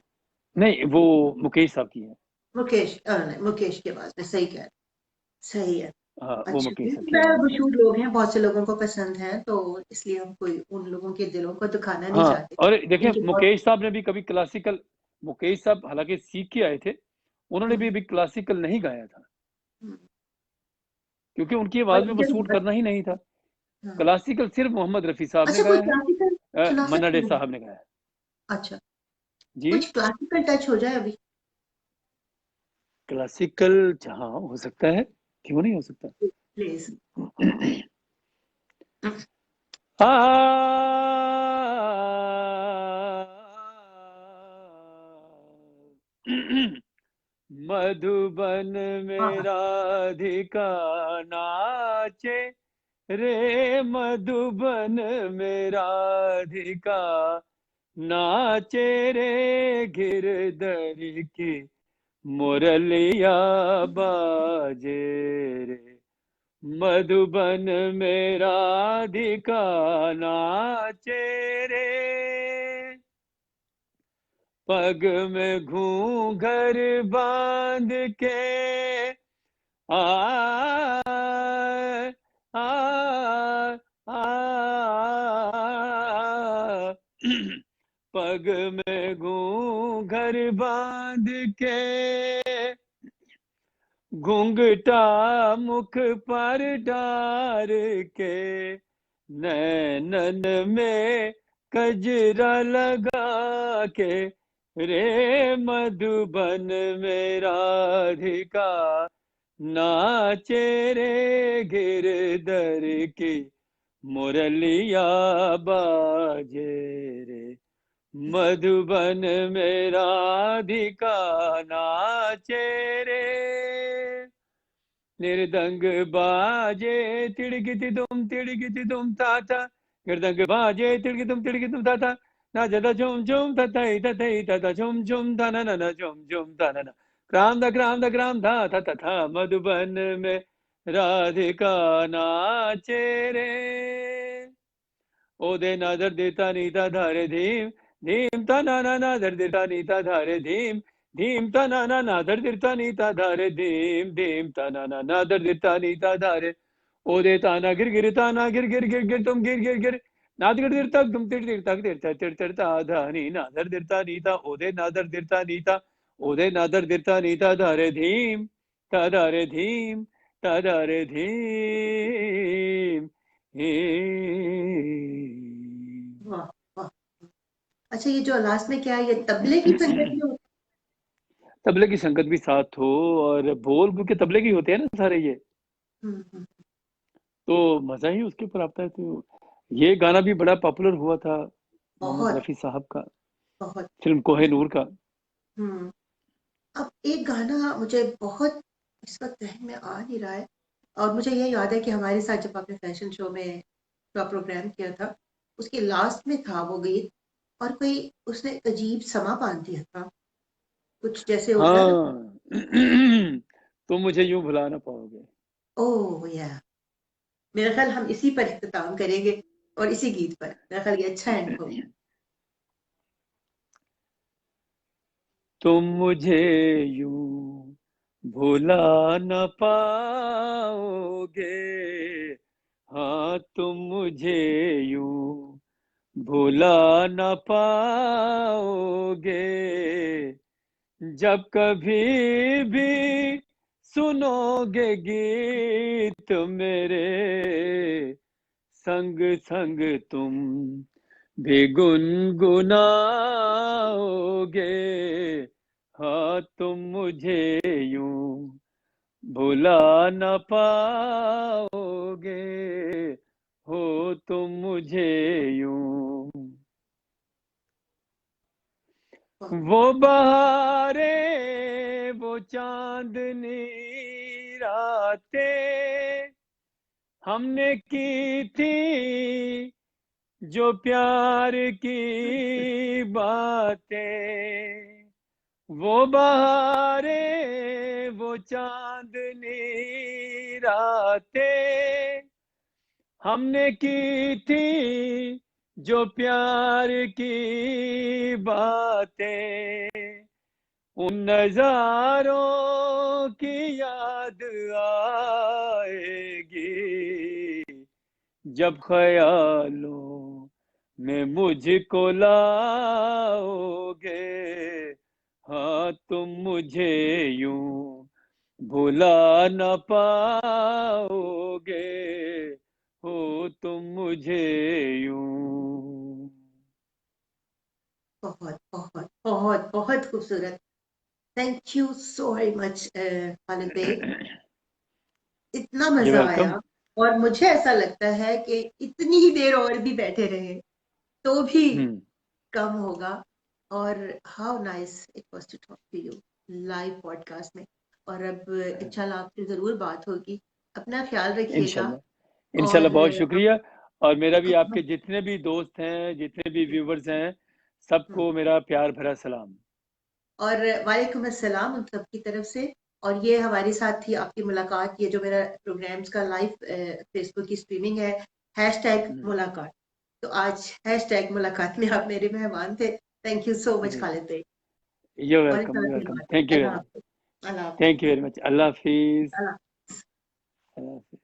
नहीं, वो मुकेश साहब की है। मुकेश, नहीं, मुकेश की आवाज में, सही कह रहे, सही है। हाँ, वो अच्छा, मुकेश साहब की मैं आवाज़ में है। मशहूर लोग हैं, बहुत से लोगों को पसंद है, तो इसलिए हम कोई उन लोगों के दिलों को दुखाना नहीं हाँ, चाहते। और देखिए उनके बहुत। मुकेश साहब ने भी कभी क्लासिकल मुकेश साहब हालाँकि सीख के आए थे, उन्होंने भी हम्म। अभी क्लासिकल नहीं गाया था, हम्म। क्योंकि उनकी और आवाज़ में वो जब सूट करना ही नहीं था। हाँ। क्लासिकल सिर्फ़ मोहम्मद रफ़ी साहब ने अच्छा, कोई गाया है, क्लासिकल सुना मन्ना डे सकते हैं? साहब ने गाया है। अच्छा, जी, कुछ क्लासिकल टच हो जाए अभी। क्लासिकल हाँ, हो सकता है, क्यों नहीं हो सकता? प्लीज। मधुबन में हाँ। राधिका नाचे रे, मधुबन में राधिका नाचे रे, गिरधर की मुरलिया बाजे रे, मधुबन में राधिका नाचे रे, पग में घूंघर बांध के आ आ आ पग में घूंघर बांध के, घूंघटा मुख पर डार के, नैनन में कजरा लगा के रे, मधुबन में राधिका नाचे रे, गिरधर की मुरलिया बाजे रे, मधुबन में राधिका नाचे रे, निर्दंग बाजे तिड़गिति तुम ताता, निर्दंग बाजे तिड़गिति तुम ताता, ना जदा झुम झुम ततई तता झुम झुम धना ना झुम झुम धना ना, क्राम धा था तथा, मधुबन में राधिका नाचे रे, ओदे नादर देता नीता धारे धीम, धीम ता ना नादर देता नीता धारे धीम, धीम ता ना नादर देता नीता धारे धीम, धीम ता ना नादर देता नीता धारे, ओदे ताना गिर गिर ताना गिर गिर गिर गिर तुम गिर गिर गिर, नादर गिर तक तुम तिर तिर तक तिर ता धानी, नादर देता नीता, ओदे नादर देता नीता, ओदे नादर देता नीता धारे धीम, ता धारे धीम, ता धारे धीम, वाह, वाह। अच्छा, ये जो लास्ट में क्या है, ये तबले की संगत में होता तबले की संगत भी साथ हो, और बोल क्योंकि तबले की होते हैं ना सारे ये, है? हम्म। तो मजा ही उसके ऊपर आता है। तो ये गाना भी बड़ा पॉपुलर हुआ था, मोहम्मद बहुत, रफी साहब का, बहुत। फिल्म कोहे नूर का। हम्म। अब एक गाना मुझे बहुत इस वक्त ज़हन में आ नहीं रहा है, और मुझे ये याद है कि हमारे साथ जब आपने फैशन शो में का प्रोग्राम किया था, उसके लास्ट में था वो गीत, और कोई उसने अजीब समा बांध दिया था, कुछ जैसे होता है ना। हाँ तुम मुझे यूं भुला ना पाओगे। ओह या, मेरा ख्याल हम इसी पर इख्तिताम करेंगे, और इसी गीत पर मेरा ख्याल ये अच्छा एंड होगा। तुम मुझे यूं भुला न पाओगे, हाँ तुम मुझे यूं भुला न पाओगे, जब कभी भी सुनोगे गीत मेरे, संग संग तुम भी गुनगुनाओगे, हाँ तुम मुझे यूं भुला न पाओगे, हो तुम मुझे यूं। वाह। वो बहारे वो चांदनी रातें हमने की थी जो प्यार की बातें, वो बहारें वो चांदनी रातें हमने की थी जो प्यार की बातें, उन नजारों की याद आएगी जब ख्यालों में मुझको लाओगे, हाँ तुम मुझे यूं भुला न पाओगे, हो तुम मुझे यूं। बहुत बहुत बहुत बहुत खूबसूरत। Thank you so very much Khalid भाई, इतना ये मजा वेलकम। आया। और मुझे ऐसा लगता है कि इतनी ही देर और भी बैठे रहे तो भी कम होगा। और how nice it was to talk to you live podcast में। और अब इंशाल्लाह आपसे जरूर बात होगी। अपना ख्याल रखिएगा। इंशाल्लाह इंशाल्लाह, और बहुत शुक्रिया। और मेरा भी आपके जितने भी दोस्त हैं, जितने भी व्यूवर्स हैं, सबको मेरा प्यार भरा सलाम। और वालेकुम अस्सलाम उन सबकी तरफ से। और ये हमारे साथ थी आपकी मुलाकात, ये जो मेरा प्रोग्राम्स का लाइव फेसबुक की स्ट्रीमिंग है, हैशटैग मुलाकात। तो आज हैशटैग मुलाकात में आप मेरे मेहमान थे। Thank you so much Khalid भाई। यू और welcome, you welcome. Thank you Allah very much. Hafiz. Allah Hafiz. Thank you very much. Allah Hafiz. Allah. Allah Hafiz.